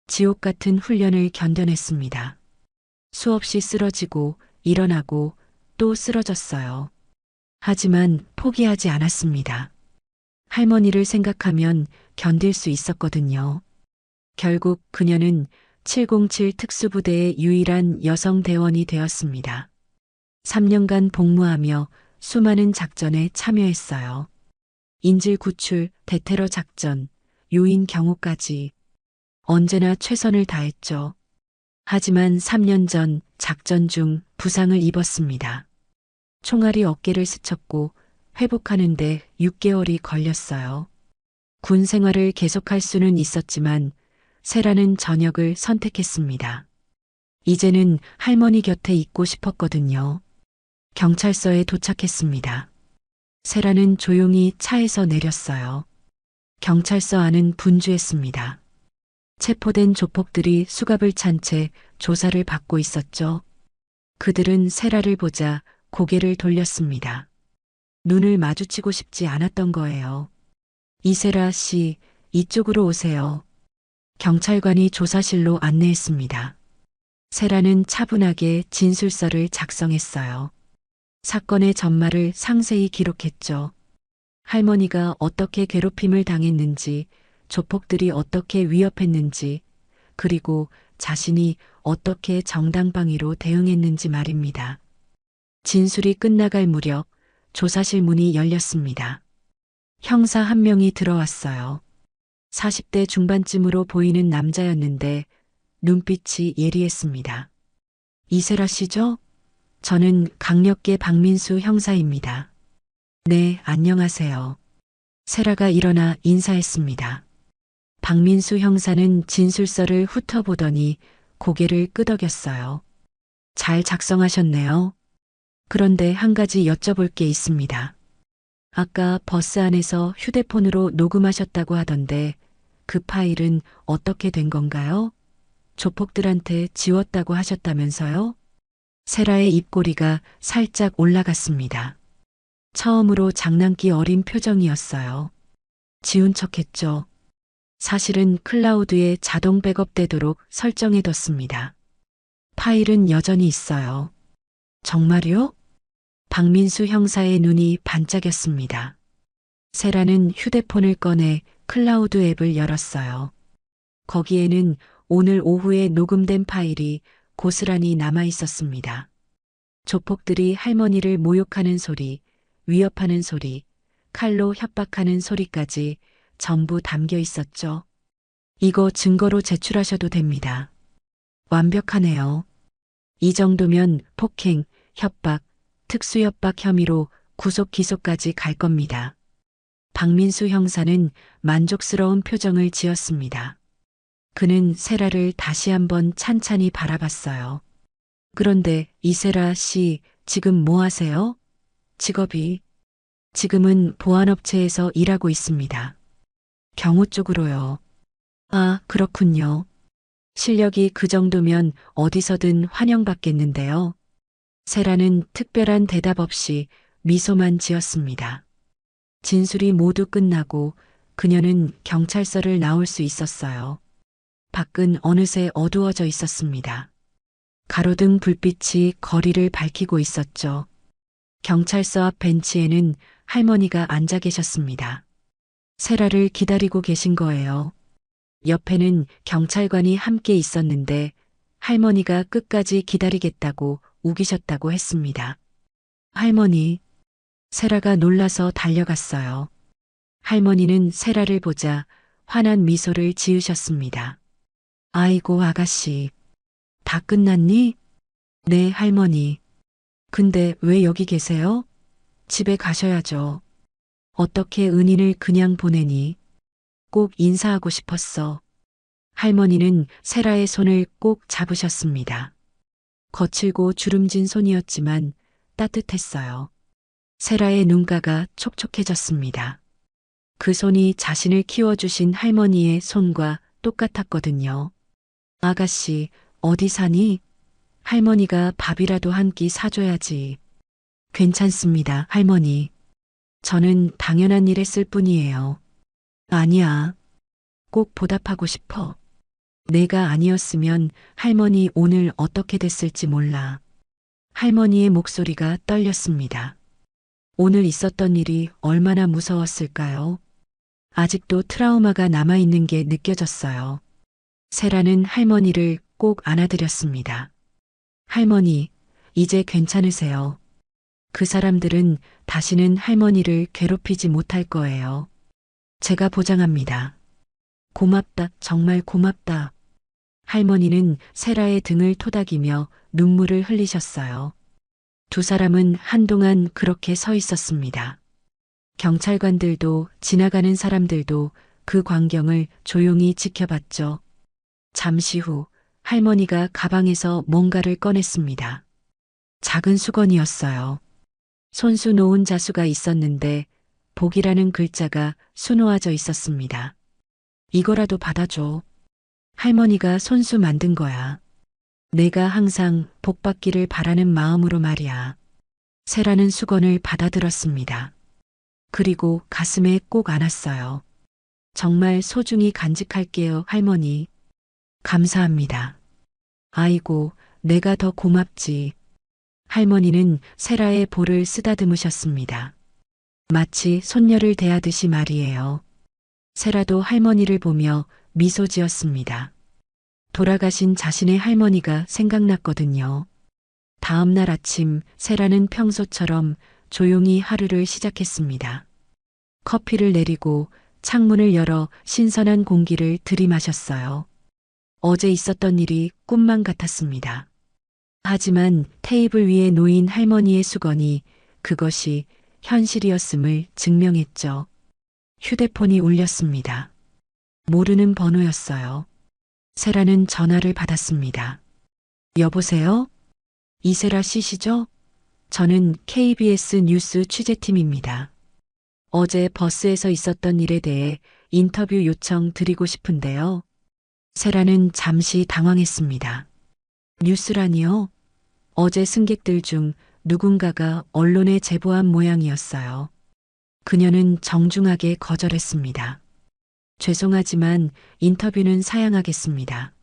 지옥 같은 훈련을 견뎌냈습니다. 수없이 쓰러지고 일어나고 또 쓰러졌어요. 하지만 포기하지 않았습니다. 할머니를 생각하면 견딜 수 있었거든요. 결국 그녀는 707 특수부대의 유일한 여성 대원이 되었습니다. 3년간 복무하며 수많은 작전에 참여했어요. 인질 구출, 대테러 작전, 요인 경호까지 언제나 최선을 다했죠. 하지만 3년 전 작전 중 부상을 입었습니다. 총알이 어깨를 스쳤고 회복하는데 6개월이 걸렸어요. 군 생활을 계속할 수는 있었지만 세라는 전역을 선택했습니다. 이제는 할머니 곁에 있고 싶었거든요. 경찰서에 도착했습니다. 세라는 조용히 차에서 내렸어요. 경찰서 안은 분주했습니다. 체포된 조폭들이 수갑을 찬 채 조사를 받고 있었죠. 그들은 세라를 보자 고개를 돌렸습니다. 눈을 마주치고 싶지 않았던 거예요. 이세라 씨, 이쪽으로 오세요. 경찰관이 조사실로 안내했습니다. 세라는 차분하게 진술서를 작성했어요. 사건의 전말을 상세히 기록했죠. 할머니가 어떻게 괴롭힘을 당했는지, 조폭들이 어떻게 위협했는지, 그리고 자신이 어떻게 정당방위로 대응했는지 말입니다. 진술이 끝나갈 무렵 조사실 문이 열렸습니다. 형사 한 명이 들어왔어요. 40대 중반쯤으로 보이는 남자였는데 눈빛이 예리했습니다. 이세라 씨죠? 저는 강력계 박민수 형사입니다. 네, 안녕하세요. 세라가 일어나 인사했습니다. 박민수 형사는 진술서를 훑어보더니 고개를 끄덕였어요. 잘 작성하셨네요. 그런데 한 가지 여쭤볼 게 있습니다. 아까 버스 안에서 휴대폰으로 녹음하셨다고 하던데 그 파일은 어떻게 된 건가요? 조폭들한테 지웠다고 하셨다면서요? 세라의 입꼬리가 살짝 올라갔습니다. 처음으로 장난기 어린 표정이었어요. 지운 척했죠. 사실은 클라우드에 자동 백업되도록 설정해뒀습니다. 파일은 여전히 있어요. 정말요? 박민수 형사의 눈이 반짝였습니다. 세라는 휴대폰을 꺼내 클라우드 앱을 열었어요. 거기에는 오늘 오후에 녹음된 파일이 고스란히 남아 있었습니다. 조폭들이 할머니를 모욕하는 소리, 위협하는 소리, 칼로 협박하는 소리까지 전부 담겨 있었죠. 이거 증거로 제출하셔도 됩니다. 완벽하네요. 이 정도면 폭행, 협박, 특수협박 혐의로 구속 기소까지 갈 겁니다. 박민수 형사는 만족스러운 표정을 지었습니다. 그는 세라를 다시 한번 찬찬히 바라봤어요. 그런데 이세라 씨, 지금 뭐 하세요? 직업이? 지금은 보안업체에서 일하고 있습니다. 경호 쪽으로요. 아, 그렇군요. 실력이 그 정도면 어디서든 환영받겠는데요. 세라는 특별한 대답 없이 미소만 지었습니다. 진술이 모두 끝나고 그녀는 경찰서를 나올 수 있었어요. 밖은 어느새 어두워져 있었습니다. 가로등 불빛이 거리를 밝히고 있었죠. 경찰서 앞 벤치에는 할머니가 앉아 계셨습니다. 세라를 기다리고 계신 거예요. 옆에는 경찰관이 함께 있었는데 할머니가 끝까지 기다리겠다고 우기셨다고 했습니다. 할머니, 세라가 놀라서 달려갔어요. 할머니는 세라를 보자 환한 미소를 지으셨습니다. 아이고 아가씨, 다 끝났니? 네, 할머니. 근데 왜 여기 계세요? 집에 가셔야죠. 어떻게 은인을 그냥 보내니? 꼭 인사하고 싶었어. 할머니는 세라의 손을 꼭 잡으셨습니다. 거칠고 주름진 손이었지만 따뜻했어요. 세라의 눈가가 촉촉해졌습니다. 그 손이 자신을 키워주신 할머니의 손과 똑같았거든요. 아가씨, 어디 사니? 할머니가 밥이라도 한 끼 사줘야지. 괜찮습니다, 할머니. 저는 당연한 일 했을 뿐이에요. 아니야. 꼭 보답하고 싶어. 내가 아니었으면 할머니 오늘 어떻게 됐을지 몰라. 할머니의 목소리가 떨렸습니다. 오늘 있었던 일이 얼마나 무서웠을까요? 아직도 트라우마가 남아있는 게 느껴졌어요. 세라는 할머니를 꼭 안아드렸습니다. 할머니, 이제 괜찮으세요. 그 사람들은 다시는 할머니를 괴롭히지 못할 거예요. 제가 보장합니다. 고맙다, 정말 고맙다. 할머니는 세라의 등을 토닥이며 눈물을 흘리셨어요. 두 사람은 한동안 그렇게 서 있었습니다. 경찰관들도 지나가는 사람들도 그 광경을 조용히 지켜봤죠. 잠시 후 할머니가 가방에서 뭔가를 꺼냈습니다. 작은 수건이었어요. 손수 놓은 자수가 있었는데 복이라는 글자가 수놓아져 있었습니다. 이거라도 받아줘. 할머니가 손수 만든 거야. 내가 항상 복 받기를 바라는 마음으로 말이야. 세라는 수건을 받아들었습니다. 그리고 가슴에 꼭 안았어요. 정말 소중히 간직할게요, 할머니. 감사합니다. 아이고, 내가 더 고맙지. 할머니는 세라의 볼을 쓰다듬으셨습니다. 마치 손녀를 대하듯이 말이에요. 세라도 할머니를 보며 미소 지었습니다. 돌아가신 자신의 할머니가 생각났거든요. 다음 날 아침 세라는 평소처럼 조용히 하루를 시작했습니다. 커피를 내리고 창문을 열어 신선한 공기를 들이마셨어요. 어제 있었던 일이 꿈만 같았습니다. 하지만 테이블 위에 놓인 할머니의 수건이 그것이 현실이었음을 증명했죠. 휴대폰이 울렸습니다. 모르는 번호였어요. 세라는 전화를 받았습니다. 여보세요? 이세라 씨시죠? 저는 KBS 뉴스 취재팀입니다. 어제 버스에서 있었던 일에 대해 인터뷰 요청 드리고 싶은데요. 세라는 잠시 당황했습니다. 뉴스라니요? 어제 승객들 중 누군가가 언론에 제보한 모양이었어요. 그녀는 정중하게 거절했습니다. 죄송하지만 인터뷰는 사양하겠습니다.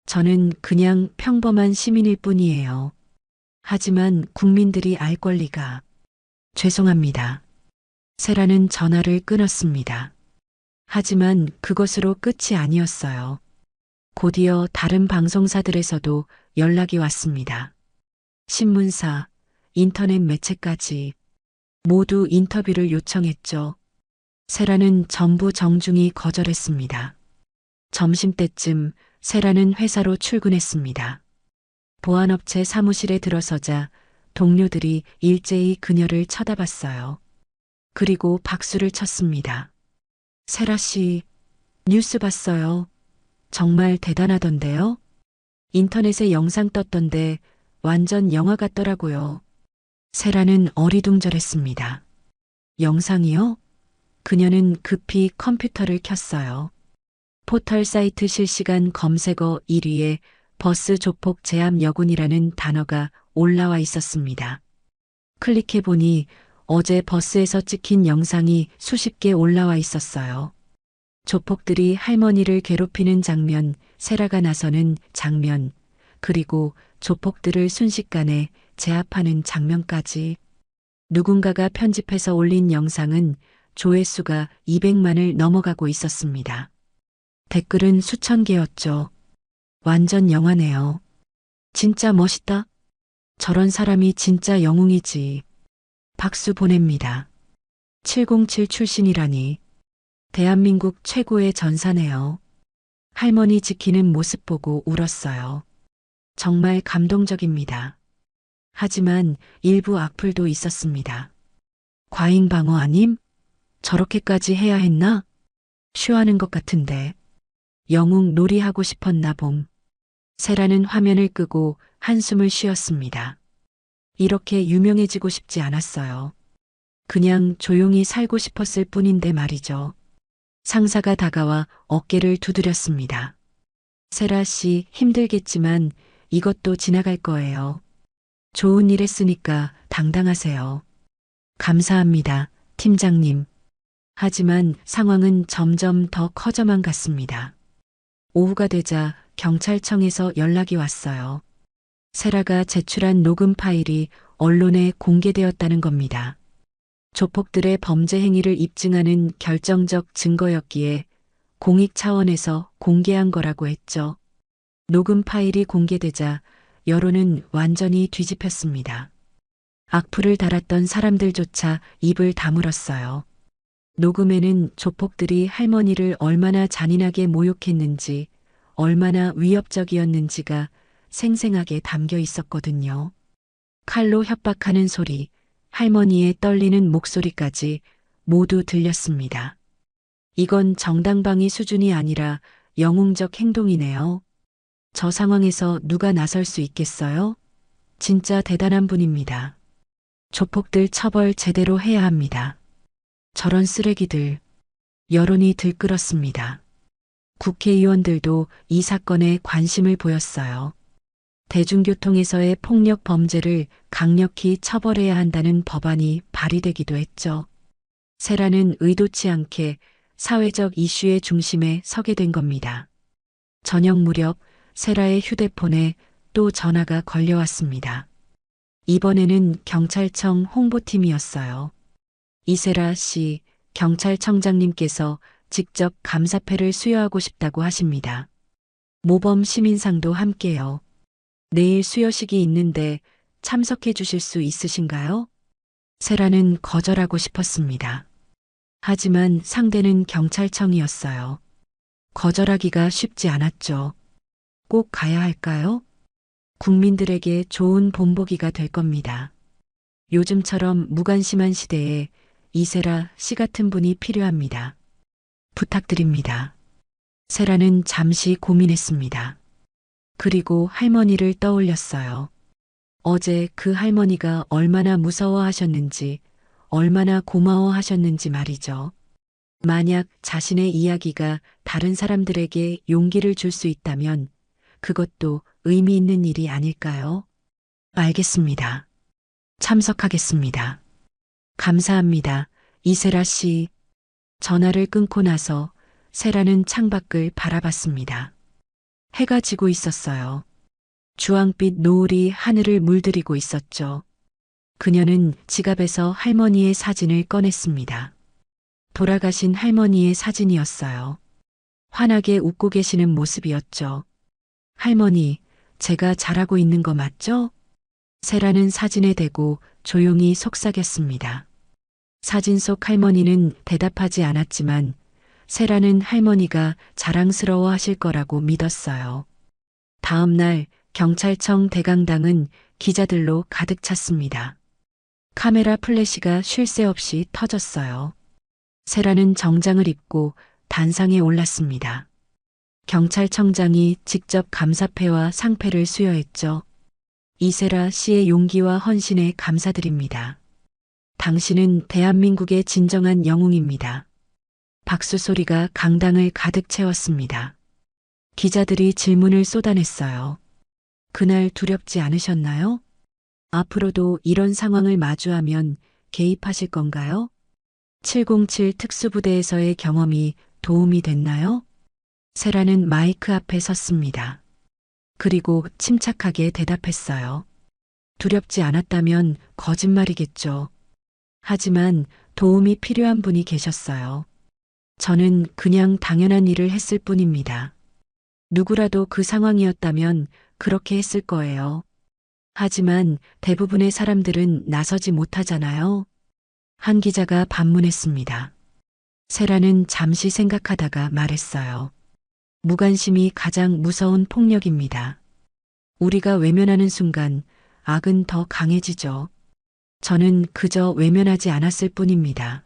저는 그냥 평범한 시민일 뿐이에요. 하지만 국민들이 알 권리가. 죄송합니다. 세라는 전화를 끊었습니다. 하지만 그것으로 끝이 아니었어요. 곧이어 다른 방송사들에서도 연락이 왔습니다. 신문사, 인터넷 매체까지 모두 인터뷰를 요청했죠. 세라는 전부 정중히 거절했습니다. 점심때쯤 세라는 회사로 출근했습니다. 보안업체 사무실에 들어서자 동료들이 일제히 그녀를 쳐다봤어요. 그리고 박수를 쳤습니다. 세라 씨, 뉴스 봤어요. 정말 대단하던데요? 인터넷에 영상 떴던데 완전 영화 같더라고요. 세라는 어리둥절했습니다. 영상이요? 그녀는 급히 컴퓨터를 켰어요. 포털 사이트 실시간 검색어 1위에 버스 조폭 제압 여군이라는 단어가 올라와 있었습니다. 클릭해보니 어제 버스에서 찍힌 영상이 수십 개 올라와 있었어요. 조폭들이 할머니를 괴롭히는 장면, 세라가 나서는 장면, 그리고 조폭들을 순식간에 제압하는 장면까지. 누군가가 편집해서 올린 영상은 조회수가 200만을 넘어가고 있었습니다. 댓글은 수천 개였죠. 완전 영화네요. 진짜 멋있다. 저런 사람이 진짜 영웅이지. 박수 보냅니다. 707 출신이라니. 대한민국 최고의 전사네요. 할머니 지키는 모습 보고 울었어요. 정말 감동적입니다. 하지만 일부 악플도 있었습니다. 과잉방어 아님? 저렇게까지 해야 했나? 쉬하는 것 같은데. 영웅 놀이하고 싶었나 봄. 세라는 화면을 끄고 한숨을 쉬었습니다. 이렇게 유명해지고 싶지 않았어요. 그냥 조용히 살고 싶었을 뿐인데 말이죠. 상사가 다가와 어깨를 두드렸습니다. 세라 씨 힘들겠지만 이것도 지나갈 거예요. 좋은 일 했으니까 당당하세요. 감사합니다, 팀장님. 하지만 상황은 점점 더 커져만 갔습니다. 오후가 되자 경찰청에서 연락이 왔어요. 세라가 제출한 녹음 파일이 언론에 공개되었다는 겁니다. 조폭들의 범죄 행위를 입증하는 결정적 증거였기에 공익 차원에서 공개한 거라고 했죠. 녹음 파일이 공개되자 여론은 완전히 뒤집혔습니다. 악플을 달았던 사람들조차 입을 다물었어요. 녹음에는 조폭들이 할머니를 얼마나 잔인하게 모욕했는지, 얼마나 위협적이었는지가 생생하게 담겨 있었거든요. 칼로 협박하는 소리, 할머니의 떨리는 목소리까지 모두 들렸습니다. 이건 정당방위 수준이 아니라 영웅적 행동이네요. 저 상황에서 누가 나설 수 있겠어요? 진짜 대단한 분입니다. 조폭들 처벌 제대로 해야 합니다. 저런 쓰레기들. 여론이 들끓었습니다. 국회의원들도 이 사건에 관심을 보였어요. 대중교통에서의 폭력 범죄를 강력히 처벌해야 한다는 법안이 발의되기도 했죠. 세라는 의도치 않게 사회적 이슈의 중심에 서게 된 겁니다. 저녁 무렵 세라의 휴대폰에 또 전화가 걸려왔습니다. 이번에는 경찰청 홍보팀이었어요. 이세라 씨, 경찰청장님께서 직접 감사패를 수여하고 싶다고 하십니다. 모범 시민상도 함께요. 내일 수여식이 있는데 참석해 주실 수 있으신가요? 세라는 거절하고 싶었습니다. 하지만 상대는 경찰청이었어요. 거절하기가 쉽지 않았죠. 꼭 가야 할까요? 국민들에게 좋은 본보기가 될 겁니다. 요즘처럼 무관심한 시대에 이세라 씨 같은 분이 필요합니다. 부탁드립니다. 세라는 잠시 고민했습니다. 그리고 할머니를 떠올렸어요. 어제 그 할머니가 얼마나 무서워하셨는지, 얼마나 고마워하셨는지 말이죠. 만약 자신의 이야기가 다른 사람들에게 용기를 줄 수 있다면 그것도 의미 있는 일이 아닐까요? 알겠습니다. 참석하겠습니다. 감사합니다. 이세라 씨. 전화를 끊고 나서 세라는 창밖을 바라봤습니다. 해가 지고 있었어요. 주황빛 노을이 하늘을 물들이고 있었죠. 그녀는 지갑에서 할머니의 사진을 꺼냈습니다. 돌아가신 할머니의 사진이었어요. 환하게 웃고 계시는 모습이었죠. 할머니, 제가 잘하고 있는 거 맞죠? 세라는 사진에 대고 조용히 속삭였습니다. 사진 속 할머니는 대답하지 않았지만 세라는 할머니가 자랑스러워 하실 거라고 믿었어요. 다음 날 경찰청 대강당은 기자들로 가득 찼습니다. 카메라 플래시가 쉴 새 없이 터졌어요. 세라는 정장을 입고 단상에 올랐습니다. 경찰청장이 직접 감사패와 상패를 수여했죠. 이세라 씨의 용기와 헌신에 감사드립니다. 당신은 대한민국의 진정한 영웅입니다. 박수 소리가 강당을 가득 채웠습니다. 기자들이 질문을 쏟아냈어요. 그날 두렵지 않으셨나요? 앞으로도 이런 상황을 마주하면 개입하실 건가요? 707 특수부대에서의 경험이 도움이 됐나요? 세라는 마이크 앞에 섰습니다. 그리고 침착하게 대답했어요. 두렵지 않았다면 거짓말이겠죠. 하지만 도움이 필요한 분이 계셨어요. 저는 그냥 당연한 일을 했을 뿐입니다. 누구라도 그 상황이었다면 그렇게 했을 거예요. 하지만 대부분의 사람들은 나서지 못하잖아요. 한 기자가 반문했습니다. 세라는 잠시 생각하다가 말했어요. 무관심이 가장 무서운 폭력입니다. 우리가 외면하는 순간 악은 더 강해지죠. 저는 그저 외면하지 않았을 뿐입니다.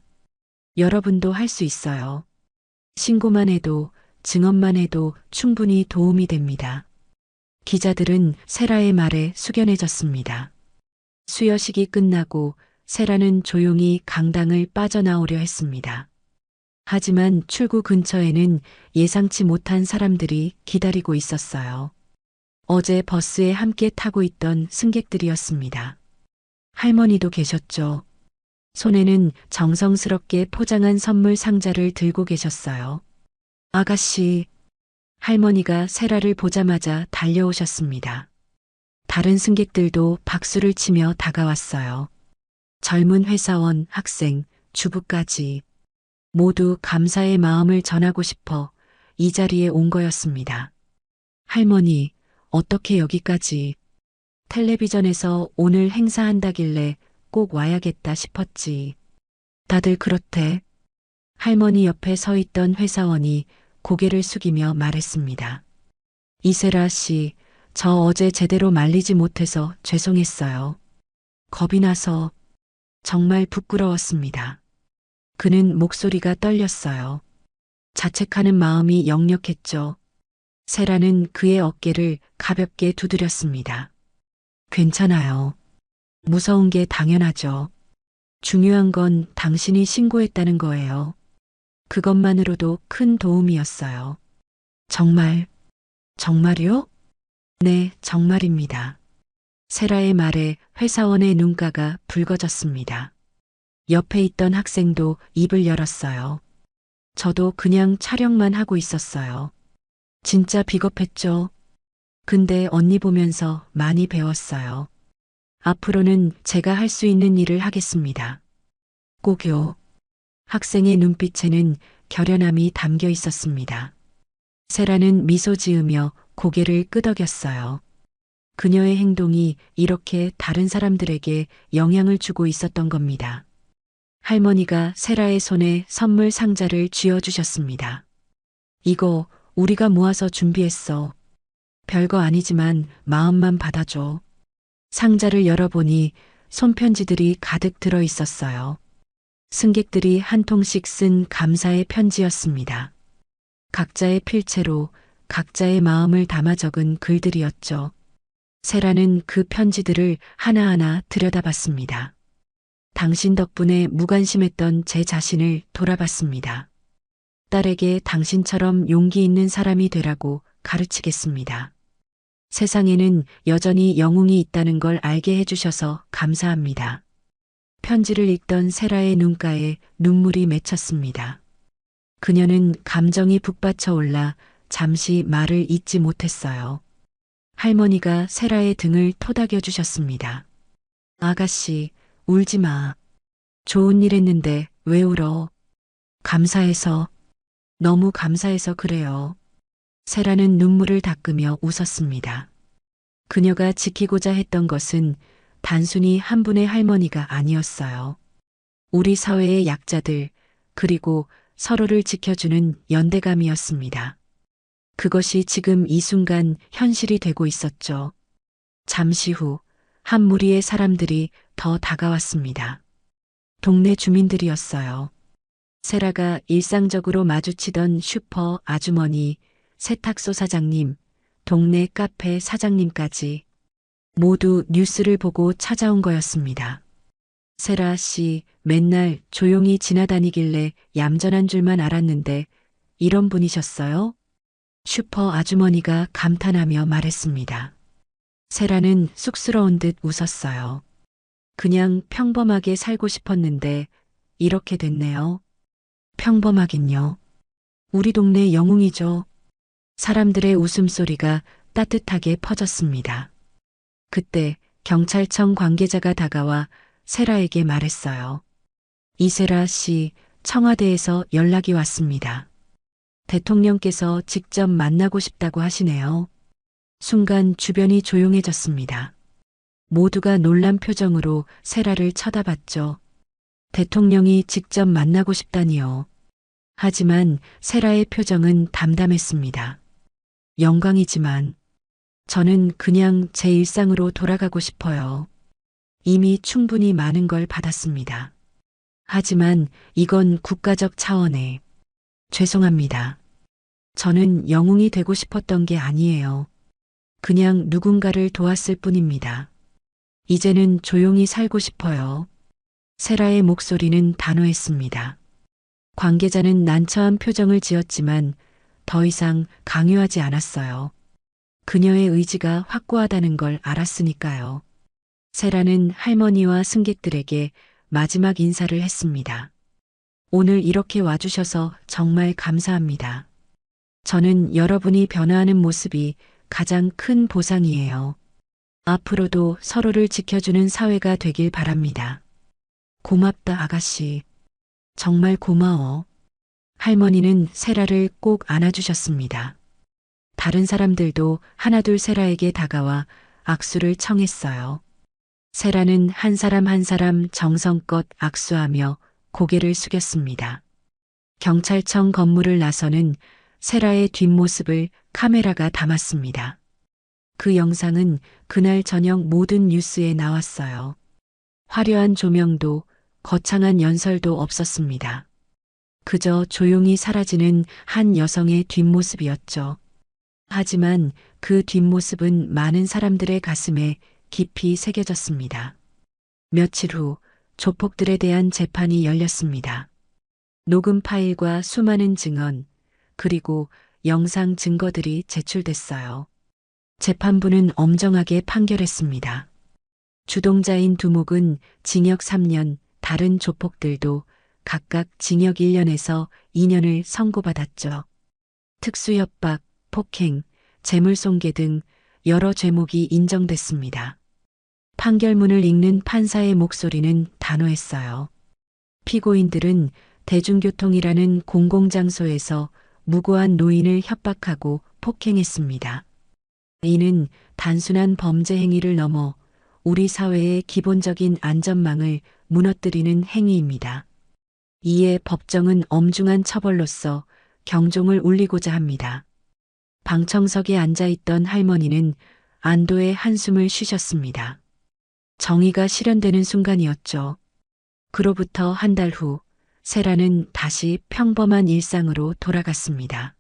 여러분도 할 수 있어요. 신고만 해도, 증언만 해도 충분히 도움이 됩니다. 기자들은 세라의 말에 숙연해졌습니다. 수여식이 끝나고 세라는 조용히 강당을 빠져나오려 했습니다. 하지만 출구 근처에는 예상치 못한 사람들이 기다리고 있었어요. 어제 버스에 함께 타고 있던 승객들이었습니다. 할머니도 계셨죠. 손에는 정성스럽게 포장한 선물 상자를 들고 계셨어요. 아가씨, 할머니가 세라를 보자마자 달려오셨습니다. 다른 승객들도 박수를 치며 다가왔어요. 젊은 회사원, 학생, 주부까지 모두 감사의 마음을 전하고 싶어 이 자리에 온 거였습니다. 할머니, 어떻게 여기까지? 텔레비전에서 오늘 행사한다길래 꼭 와야겠다 싶었지. 다들 그렇대. 할머니 옆에 서 있던 회사원이 고개를 숙이며 말했습니다. 이세라 씨, 저 어제 제대로 말리지 못해서 죄송했어요. 겁이 나서 정말 부끄러웠습니다. 그는 목소리가 떨렸어요. 자책하는 마음이 역력했죠. 세라는 그의 어깨를 가볍게 두드렸습니다. 괜찮아요. 무서운 게 당연하죠. 중요한 건 당신이 신고했다는 거예요. 그것만으로도 큰 도움이었어요. 정말, 정말요? 네, 정말입니다. 세라의 말에 회사원의 눈가가 붉어졌습니다. 옆에 있던 학생도 입을 열었어요. 저도 그냥 촬영만 하고 있었어요. 진짜 비겁했죠. 근데 언니 보면서 많이 배웠어요. 앞으로는 제가 할 수 있는 일을 하겠습니다. 꼭요. 학생의 눈빛에는 결연함이 담겨 있었습니다. 세라는 미소 지으며 고개를 끄덕였어요. 그녀의 행동이 이렇게 다른 사람들에게 영향을 주고 있었던 겁니다. 할머니가 세라의 손에 선물 상자를 쥐어주셨습니다. 이거 우리가 모아서 준비했어. 별거 아니지만 마음만 받아줘. 상자를 열어보니 손편지들이 가득 들어 있었어요. 승객들이 한 통씩 쓴 감사의 편지였습니다. 각자의 필체로 각자의 마음을 담아 적은 글들이었죠. 세라는 그 편지들을 하나하나 들여다봤습니다. 당신 덕분에 무관심했던 제 자신을 돌아봤습니다. 딸에게 당신처럼 용기 있는 사람이 되라고 가르치겠습니다. 세상에는 여전히 영웅이 있다는 걸 알게 해주셔서 감사합니다. 편지를 읽던 세라의 눈가에 눈물이 맺혔습니다. 그녀는 감정이 북받쳐 올라 잠시 말을 잇지 못했어요. 할머니가 세라의 등을 토닥여 주셨습니다. 아가씨, 울지 마. 좋은 일 했는데 왜 울어? 감사해서, 너무 감사해서 그래요. 세라는 눈물을 닦으며 웃었습니다. 그녀가 지키고자 했던 것은 단순히 한 분의 할머니가 아니었어요. 우리 사회의 약자들, 그리고 서로를 지켜주는 연대감이었습니다. 그것이 지금 이 순간 현실이 되고 있었죠. 잠시 후 한 무리의 사람들이 더 다가왔습니다. 동네 주민들이었어요. 세라가 일상적으로 마주치던 슈퍼 아주머니, 세탁소 사장님, 동네 카페 사장님까지 모두 뉴스를 보고 찾아온 거였습니다. 세라 씨 맨날 조용히 지나다니길래 얌전한 줄만 알았는데 이런 분이셨어요? 슈퍼 아주머니가 감탄하며 말했습니다. 세라는 쑥스러운 듯 웃었어요. 그냥 평범하게 살고 싶었는데 이렇게 됐네요. 평범하긴요. 우리 동네 영웅이죠. 사람들의 웃음소리가 따뜻하게 퍼졌습니다. 그때 경찰청 관계자가 다가와 세라에게 말했어요. 이세라 씨, 청와대에서 연락이 왔습니다. 대통령께서 직접 만나고 싶다고 하시네요. 순간 주변이 조용해졌습니다. 모두가 놀란 표정으로 세라를 쳐다봤죠. 대통령이 직접 만나고 싶다니요. 하지만 세라의 표정은 담담했습니다. 영광이지만 저는 그냥 제 일상으로 돌아가고 싶어요. 이미 충분히 많은 걸 받았습니다. 하지만 이건 국가적 차원의 죄송합니다. 저는 영웅이 되고 싶었던 게 아니에요. 그냥 누군가를 도왔을 뿐입니다. 이제는 조용히 살고 싶어요. 세라의 목소리는 단호했습니다. 관계자는 난처한 표정을 지었지만 더 이상 강요하지 않았어요. 그녀의 의지가 확고하다는 걸 알았으니까요. 세라는 할머니와 승객들에게 마지막 인사를 했습니다. 오늘 이렇게 와주셔서 정말 감사합니다. 저는 여러분이 변화하는 모습이 가장 큰 보상이에요. 앞으로도 서로를 지켜주는 사회가 되길 바랍니다. 고맙다, 아가씨. 정말 고마워. 할머니는 세라를 꼭 안아주셨습니다. 다른 사람들도 하나둘 세라에게 다가와 악수를 청했어요. 세라는 한 사람 한 사람 정성껏 악수하며 고개를 숙였습니다. 경찰청 건물을 나서는 세라의 뒷모습을 카메라가 담았습니다. 그 영상은 그날 저녁 모든 뉴스에 나왔어요. 화려한 조명도 거창한 연설도 없었습니다. 그저 조용히 사라지는 한 여성의 뒷모습이었죠. 하지만 그 뒷모습은 많은 사람들의 가슴에 깊이 새겨졌습니다. 며칠 후 조폭들에 대한 재판이 열렸습니다. 녹음 파일과 수많은 증언, 그리고 영상 증거들이 제출됐어요. 재판부는 엄정하게 판결했습니다. 주동자인 두목은 징역 3년, 다른 조폭들도 각각 징역 1년에서 2년을 선고받았죠. 특수협박, 폭행, 재물손괴 등 여러 죄목이 인정됐습니다. 판결문을 읽는 판사의 목소리는 단호했어요. 피고인들은 대중교통이라는 공공장소에서 무고한 노인을 협박하고 폭행했습니다. 이는 단순한 범죄 행위를 넘어 우리 사회의 기본적인 안전망을 무너뜨리는 행위입니다. 이에 법정은 엄중한 처벌로서 경종을 울리고자 합니다. 방청석에 앉아있던 할머니는 안도의 한숨을 쉬셨습니다. 정의가 실현되는 순간이었죠. 그로부터 한 달 후, 세라는 다시 평범한 일상으로 돌아갔습니다.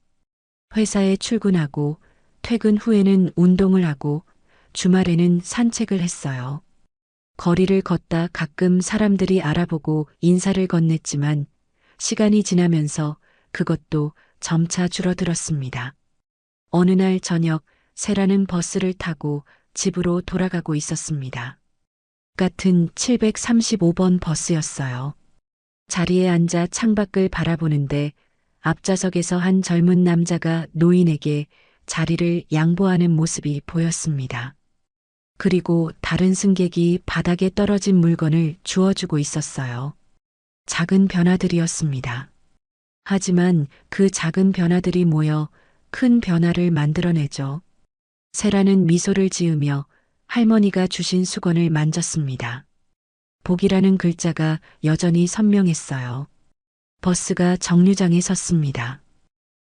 회사에 출근하고 퇴근 후에는 운동을 하고 주말에는 산책을 했어요. 거리를 걷다 가끔 사람들이 알아보고 인사를 건넸지만 시간이 지나면서 그것도 점차 줄어들었습니다. 어느 날 저녁 세라는 버스를 타고 집으로 돌아가고 있었습니다. 같은 735번 버스였어요. 자리에 앉아 창밖을 바라보는데 앞좌석에서 한 젊은 남자가 노인에게 자리를 양보하는 모습이 보였습니다. 그리고 다른 승객이 바닥에 떨어진 물건을 주워주고 있었어요. 작은 변화들이었습니다. 하지만 그 작은 변화들이 모여 큰 변화를 만들어내죠. 세라는 미소를 지으며 할머니가 주신 수건을 만졌습니다. 복이라는 글자가 여전히 선명했어요. 버스가 정류장에 섰습니다.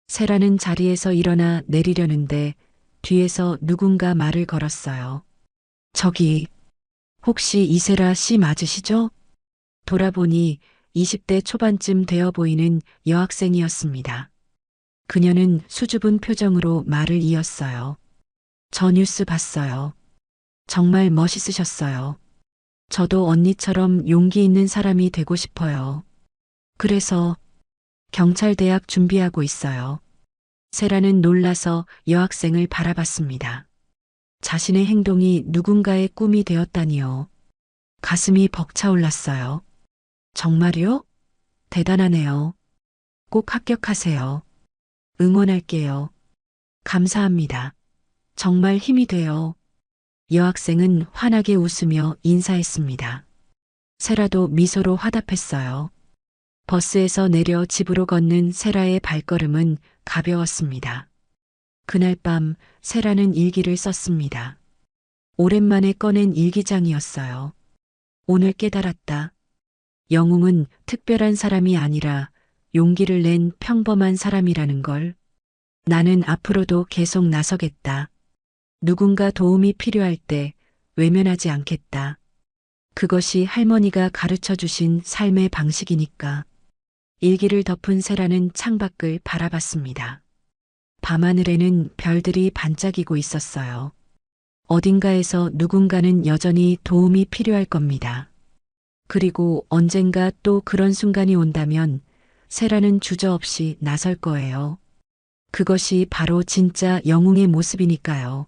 세라는 자리에서 일어나 내리려는데 뒤에서 누군가 말을 걸었어요. 저기, 혹시 이세라 씨 맞으시죠? 돌아보니 20대 초반쯤 되어 보이는 여학생이었습니다. 그녀는 수줍은 표정으로 말을 이었어요. 저 뉴스 봤어요. 정말 멋있으셨어요. 저도 언니처럼 용기 있는 사람이 되고 싶어요. 그래서 경찰대학 준비하고 있어요. 세라는 놀라서 여학생을 바라봤습니다. 자신의 행동이 누군가의 꿈이 되었다니요. 가슴이 벅차올랐어요. 정말요? 대단하네요. 꼭 합격하세요. 응원할게요. 감사합니다. 정말 힘이 돼요. 여학생은 환하게 웃으며 인사했습니다. 세라도 미소로 화답했어요. 버스에서 내려 집으로 걷는 세라의 발걸음은 가벼웠습니다. 그날 밤 세라는 일기를 썼습니다. 오랜만에 꺼낸 일기장이었어요. 오늘 깨달았다. 영웅은 특별한 사람이 아니라 용기를 낸 평범한 사람이라는 걸. 나는 앞으로도 계속 나서겠다. 누군가 도움이 필요할 때 외면하지 않겠다. 그것이 할머니가 가르쳐 주신 삶의 방식이니까. 일기를 덮은 세라는 창밖을 바라봤습니다. 밤하늘에는 별들이 반짝이고 있었어요. 어딘가에서 누군가는 여전히 도움이 필요할 겁니다. 그리고 언젠가 또 그런 순간이 온다면 세라는 주저없이 나설 거예요. 그것이 바로 진짜 영웅의 모습이니까요.